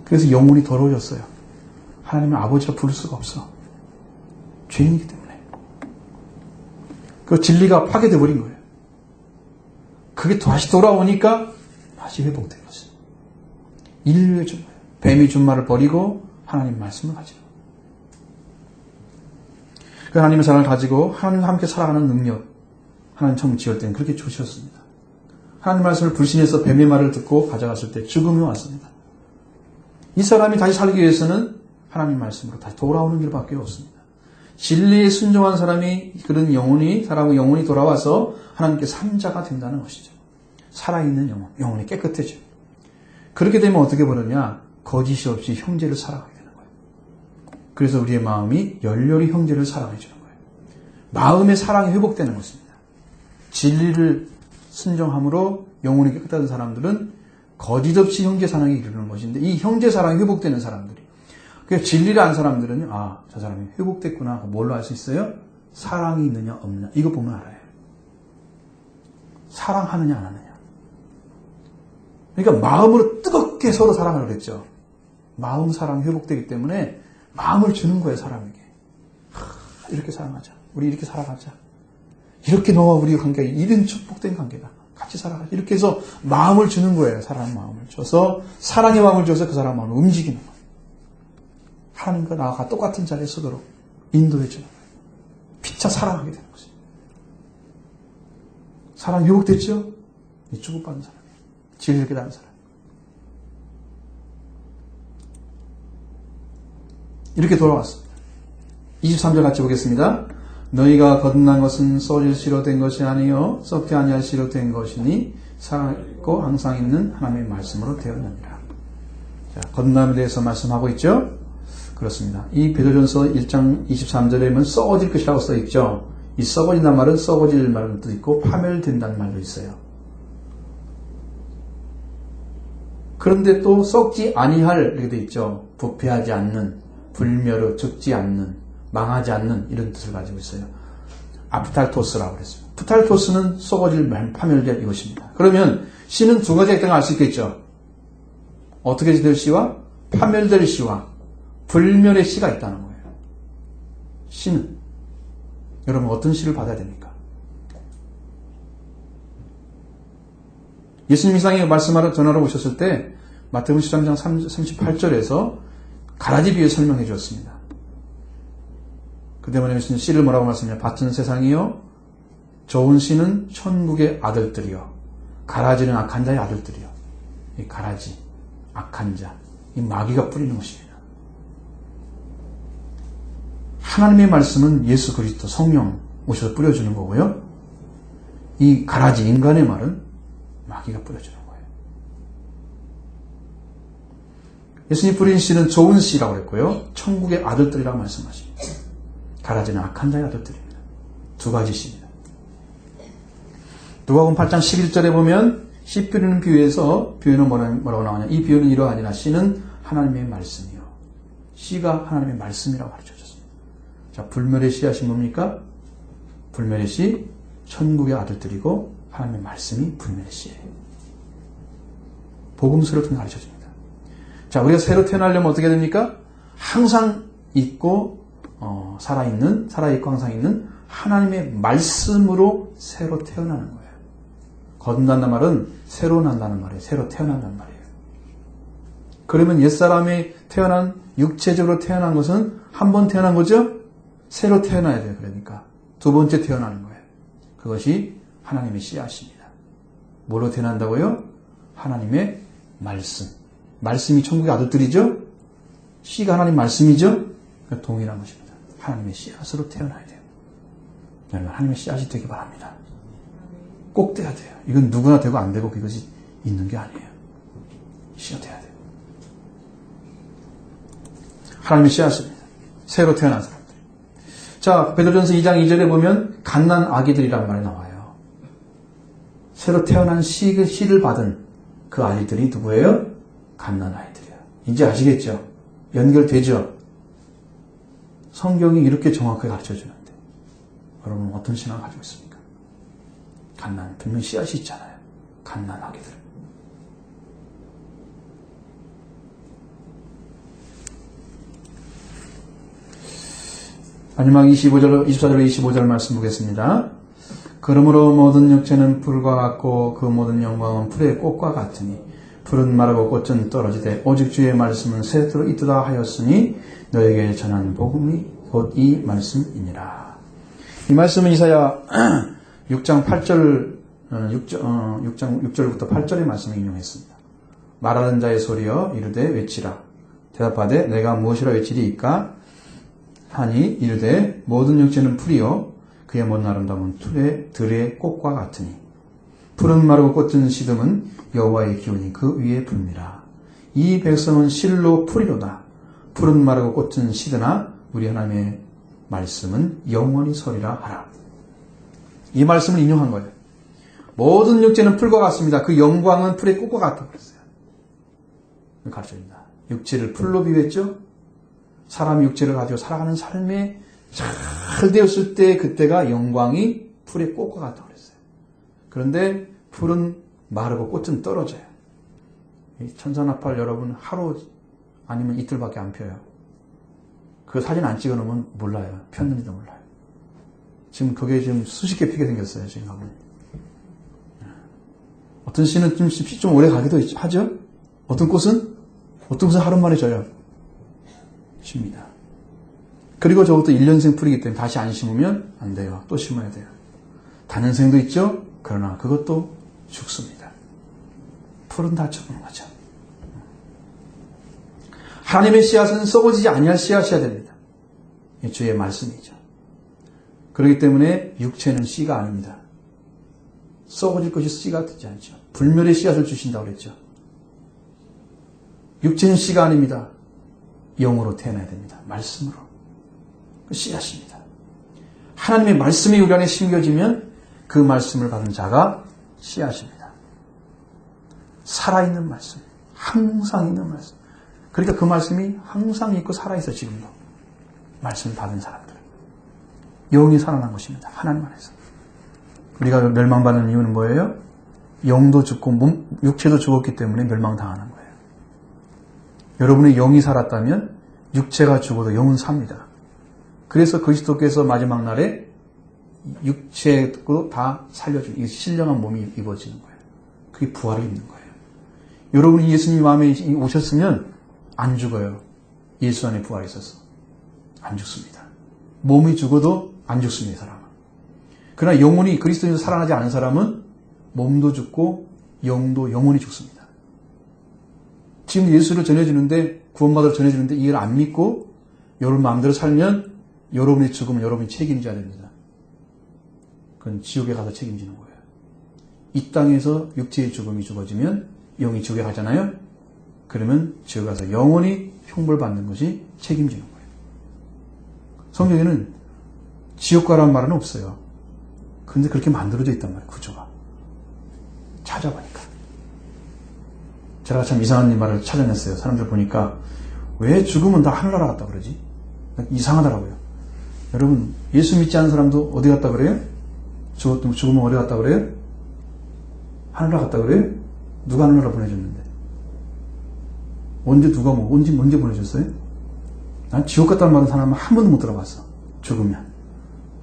그래서 영혼이 더러워졌어요. 하나님을 아버지라 부를 수가 없어. 죄인이기 때문에. 그 진리가 파괴되어 버린 거예요. 그게 다시 돌아오니까 다시 회복된 것이죠. 인류의 준 거예요. 뱀이 준 말을 버리고 하나님 말씀을 가지고. 그 하나님의 사랑을 가지고 하나님과 함께 살아가는 능력, 하나님 처음 지을 때는 그렇게 주셨습니다. 하나님 말씀을 불신해서 뱀의 말을 듣고 가져갔을 때 죽음이 왔습니다. 이 사람이 다시 살기 위해서는 하나님 말씀으로 다시 돌아오는 길밖에 없습니다. 진리에 순종한 사람이, 그런 영혼이, 사람의 영혼이 돌아와서 하나님께 삼자가 된다는 것이죠. 살아있는 영혼이 깨끗해져. 그렇게 되면 어떻게 보느냐? 거짓이 없이 형제를 사랑하게 되는 거예요. 그래서 우리의 마음이 열렬히 형제를 사랑해 주는 거예요. 마음의 사랑이 회복되는 것입니다. 진리를 순종함으로 영혼이 깨끗한 사람들은 거짓 없이 형제 사랑에 이르는 것인데, 이 형제 사랑이 회복되는 사람들이, 그 진리를 안 사람들은 저 사람이 회복됐구나. 뭘로 알 수 있어요? 사랑이 있느냐 없느냐, 이거 보면 알아요. 사랑하느냐 안 하느냐. 그러니까 마음으로 뜨겁게 서로 사랑을 그랬죠. 마음 사랑이 회복되기 때문에 마음을 주는 거예요, 사람에게. 이렇게 사랑하자. 우리 이렇게 살아가자. 이렇게 너와 우리 관계가 이런 축복된 관계다. 같이 살아가자. 이렇게 해서 마음을 주는 거예요. 사랑의 마음을 줘서, 사랑의 마음을 줘서 그 사람 마음을 움직이는 거예요. 하나님과 나와 똑같은 자리에 서도록 인도해 주는 거예요. 피차 사랑하게 되는 것이죠. 사랑이 회복됐죠? 이 축복받는 사람, 진리를 깨닫는 사람. 이렇게 돌아왔습니다. 23절 같이 보겠습니다. 너희가 거듭난 것은 썩을 씨로 된 것이 아니요 썩지 아니할 씨로 된 것이니 살아있고 항상 있는 하나님의 말씀으로 되었느니라. 자, 거듭남에 대해서 말씀하고 있죠? 그렇습니다. 이 베드로전서 1장 23절에 보면 썩어질 것이라고 써 있죠. 이 썩어진다는 말은 썩어질 말도 있고 파멸된다는 말도 있어요. 그런데 또 썩지 아니할 이렇게 돼 있죠. 부패하지 않는, 불멸의, 죽지 않는, 망하지 않는, 이런 뜻을 가지고 있어요. 아프탈토스라고 그랬어요. 프탈토스는 썩어질, 파멸될 이것입니다. 그러면 씨는 두 가지가 있다는 걸 알 수 있겠죠. 어떻게 될 씨와 파멸될 씨와 불멸의 씨가 있다는 거예요. 씨는 여러분 어떤 씨를 받아야 됩니까? 예수님 이 땅에 말씀하러 전하러 오셨을 때 마태복음 13장 38절에서 가라지 비유 설명해 주었습니다. 그때 말하면 씨를 뭐라고 말씀해요? 밭은 세상이요, 좋은 씨는 천국의 아들들이요, 가라지는 악한 자의 아들들이요. 이 가라지, 악한 자, 이 마귀가 뿌리는 것입니다. 하나님의 말씀은 예수 그리스도 성령 오셔서 뿌려주는 거고요. 이 가라지, 인간의 말은 마귀가 뿌려주는 거예요. 예수님 뿌린 씨는 좋은 씨라고 했고요. 천국의 아들들이라고 말씀하십니다. 가라지는 악한 자의 아들들입니다. 두 가지 씨입니다. 누가복음 8장 11절에 보면 씨 뿌리는 비유에서 비유는 뭐라고 나오냐. 이 비유는 이러하니라. 씨는 하나님의 말씀이요. 씨가 하나님의 말씀이라고 가르쳐줬습니다. 자, 불멸의 씨앗이 뭡니까? 불멸의 씨, 천국의 아들들이고 하나님의 말씀이 불멸의 씨예요. 복음서를 통해 가르쳐줍니다. 자, 우리가 새로 태어나려면 어떻게 됩니까? 항상 있고 살아있고 항상 있는 하나님의 말씀으로 새로 태어나는 거예요. 거듭난다는 말은 새로 난다는 말이에요. 새로 태어난다는 말이에요. 그러면 옛사람이 태어난, 육체적으로 태어난 것은 한 번 태어난 거죠? 새로 태어나야 돼요. 그러니까 두 번째 태어나는 거예요. 그것이 하나님의 씨앗입니다. 뭐로 태어난다고요? 하나님의 말씀. 말씀이 천국의 아들들이죠? 씨가 하나님 말씀이죠? 그러니까 동일한 것입니다. 하나님의 씨앗으로 태어나야 돼요. 여러분, 하나님의 씨앗이 되기 바랍니다. 꼭 돼야 돼요. 이건 누구나 되고 안 되고 그것이 있는 게 아니에요. 씨가 돼야 돼요. 하나님의 씨앗입니다. 새로 태어난 사람들. 자, 베드로전서 2장 2절에 보면 갓난 아기들이란 말이 나와요. 새로 태어난 씨를 받은 그 아이들이 누구예요? 갓난 아이들이에요. 이제 아시겠죠? 연결되죠? 성경이 이렇게 정확하게 가르쳐주는데 여러분 어떤 신앙을 가지고 있습니까? 갓난, 분명히 씨앗이 있잖아요. 갓난 아기들. 마지막 24절로 25절 말씀 보겠습니다. 그러므로 모든 육체는 풀과 같고 그 모든 영광은 풀의 꽃과 같으니 풀은 마르고 꽃은 떨어지되 오직 주의 말씀은 새도록 있도다 하였으니 너에게 전한 복음이 곧 이 말씀이니라. 이 말씀은 이사야 6장 6절부터 8절의 말씀을 인용했습니다. 말하는 자의 소리여 이르되 외치라. 대답하되 내가 무엇이라 외치리이까 하니 이르되 모든 육체는 풀이요 그의 모든 아름다움은 들의 꽃과 같으니 풀은 마르고 꽃은 시듬은 여호와의 기운이 그 위에 붑니다. 이 백성은 실로 풀이로다. 풀은 마르고 꽃은 시드나 우리 하나님의 말씀은 영원히 서리라 하라. 이 말씀을 인용한 거예요. 모든 육체는 풀과 같습니다. 그 영광은 풀의 꽃과 같다 그랬어요. 가르쳐줍니다. 육체를 풀로 비유했죠. 사람이 육체를 가지고 살아가는 삶에 잘 되었을 때 그때가 영광이 풀의 꽃과 같다고 그랬어요. 그런데 풀은 마르고 꽃은 떨어져요. 천사나팔 여러분 하루 아니면 이틀밖에 안 펴요. 그 사진 안 찍어놓으면 몰라요. 폈는지도 몰라요. 지금 그게 지금 수십 개 피게 생겼어요. 지금 가면. 어떤 씨는 좀 오래 가기도 하죠. 어떤 꽃은 하루 만에 져요. 쉽니다. 그리고 저것도 1년생 풀이기 때문에 다시 안 심으면 안 돼요. 또 심어야 돼요. 단연생도 있죠. 그러나 그것도 죽습니다. 풀은 다 죽는 거죠. 하나님의 씨앗은 썩어지지 아니할 씨앗이어야 됩니다. 주의 말씀이죠. 그렇기 때문에 육체는 씨가 아닙니다. 썩어질 것이 씨가 되지 않죠. 불멸의 씨앗을 주신다고 그랬죠. 육체는 씨가 아닙니다. 영으로 태어나야 됩니다. 말씀으로. 그 씨앗입니다. 하나님의 말씀이 우리 안에 심겨지면 그 말씀을 받은 자가 씨앗입니다. 살아있는 말씀. 항상 있는 말씀. 그러니까 그 말씀이 항상 있고 살아있어 지금도. 말씀을 받은 사람들. 영이 살아난 것입니다. 하나님 안에서. 우리가 멸망받는 이유는 뭐예요? 영도 죽고 육체도 죽었기 때문에 멸망당하는 거예요. 여러분의 영이 살았다면 육체가 죽어도 영은 삽니다. 그래서 그리스도께서 마지막 날에 육체도 다 살려주는 신령한 몸이 입어지는 거예요. 그게 부활을 입는 거예요. 여러분이 예수님 마음에 오셨으면 안 죽어요. 예수 안에 부활이 있어서. 안 죽습니다. 몸이 죽어도 안 죽습니다. 이 사람은. 그러나 영혼이 그리스도에서 살아나지 않은 사람은 몸도 죽고 영도 영혼이 죽습니다. 지금 예수를 전해주는데 구원받으러 전해주는데 이걸 안 믿고 여러분 마음대로 살면 여러분의 죽음은 여러분이 책임져야 됩니다. 그건 지옥에 가서 책임지는 거예요. 이 땅에서 육체의 죽음이 죽어지면 영이 지옥에 가잖아요. 그러면 지옥에 가서 영원히 형벌받는 것이 책임지는 거예요. 성경에는 지옥가라는 말은 없어요. 그런데 그렇게 만들어져 있단 말이에요. 구조가. 찾아보니까. 제가 참 이상한 말을 찾아냈어요. 사람들 보니까 왜 죽으면 다 하늘나라 갔다 그러지? 이상하더라고요. 여러분 예수 믿지 않는 사람도 어디 갔다 그래요? 죽으면 어디 갔다 그래요? 하늘나라 갔다 그래요? 누가 하늘나라 보내줬는데? 언제 보내줬어요? 난 지옥 갔다는 말은 사람은 한 번도 못 들어봤어. 죽으면.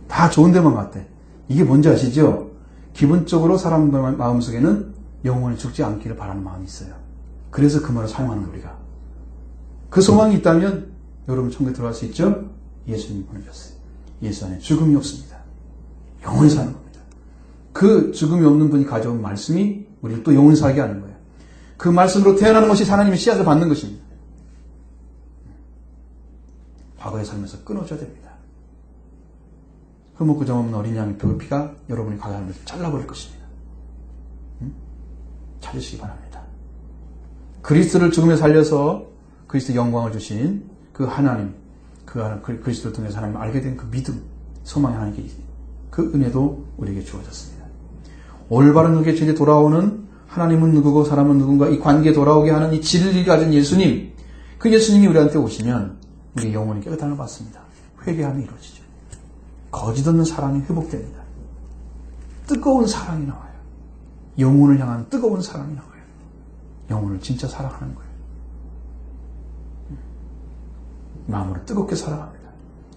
다 좋은 데만 갔대. 이게 뭔지 아시죠? 기본적으로 사람 마음속에는 영원히 죽지 않기를 바라는 마음이 있어요. 그래서 그 말을 사용하는 거예요, 우리가. 그 소망이 있다면 여러분 천국에 들어갈 수 있죠? 예수님이 보내셨어요. 예수 안에 죽음이 없습니다. 영원히 사는 겁니다. 그 죽음이 없는 분이 가져온 말씀이 우리를 또 영원히 살게 하는 거예요. 그 말씀으로 태어나는 것이 하나님의 씨앗을 받는 것입니다. 과거의 삶에서 끊어져야 됩니다. 흠없고 정없는 어린 양의 피가 여러분의 과거의 삶을 잘라버릴 것입니다. 찾으시기 바랍니다. 그리스도를 죽음에 살려서 그리스도 영광을 주신 그 하나님, 그리스도를 통해서 하나님을 알게 된 그 믿음, 소망이 하나님께 그 은혜도 우리에게 주어졌습니다. 올바른 의에 돌아오는 하나님은 누구고 사람은 누군가 이 관계에 돌아오게 하는 이 진리를 가진 예수님, 그 예수님이 우리한테 오시면 우리 영혼이 깨끗함을 받습니다. 회개함이 이루어지죠. 거짓 없는 사랑이 회복됩니다. 뜨거운 사랑이 나와요. 영혼을 향한 뜨거운 사랑이 나와요. 영혼을 진짜 사랑하는 거예요. 마음으로 뜨겁게 사랑합니다.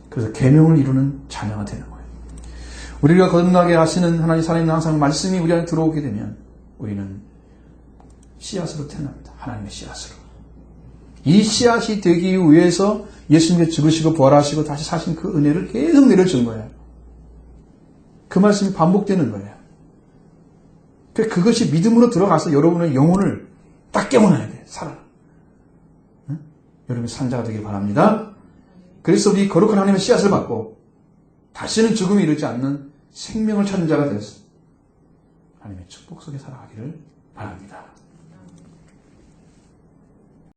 그래서 계명을 이루는 자녀가 되는 거예요. 우리가 거듭나게 하시는 하나님 살아있는 항상 말씀이 우리 안에 들어오게 되면 우리는 씨앗으로 태어납니다. 하나님의 씨앗으로. 이 씨앗이 되기 위해서 예수님께 죽으시고 부활하시고 다시 사신 그 은혜를 계속 내려준 거예요. 그 말씀이 반복되는 거예요. 그것이 믿음으로 들어가서 여러분의 영혼을 딱 깨워놔야 돼요. 살아. 응? 여러분의 산자가 되길 바랍니다. 그래서 우리 거룩한 하나님의 씨앗을 받고 다시는 죽음에 이르지 않는 생명을 찾는 자가 되었습니다. 하나님의 축복 속에 살아가기를 바랍니다.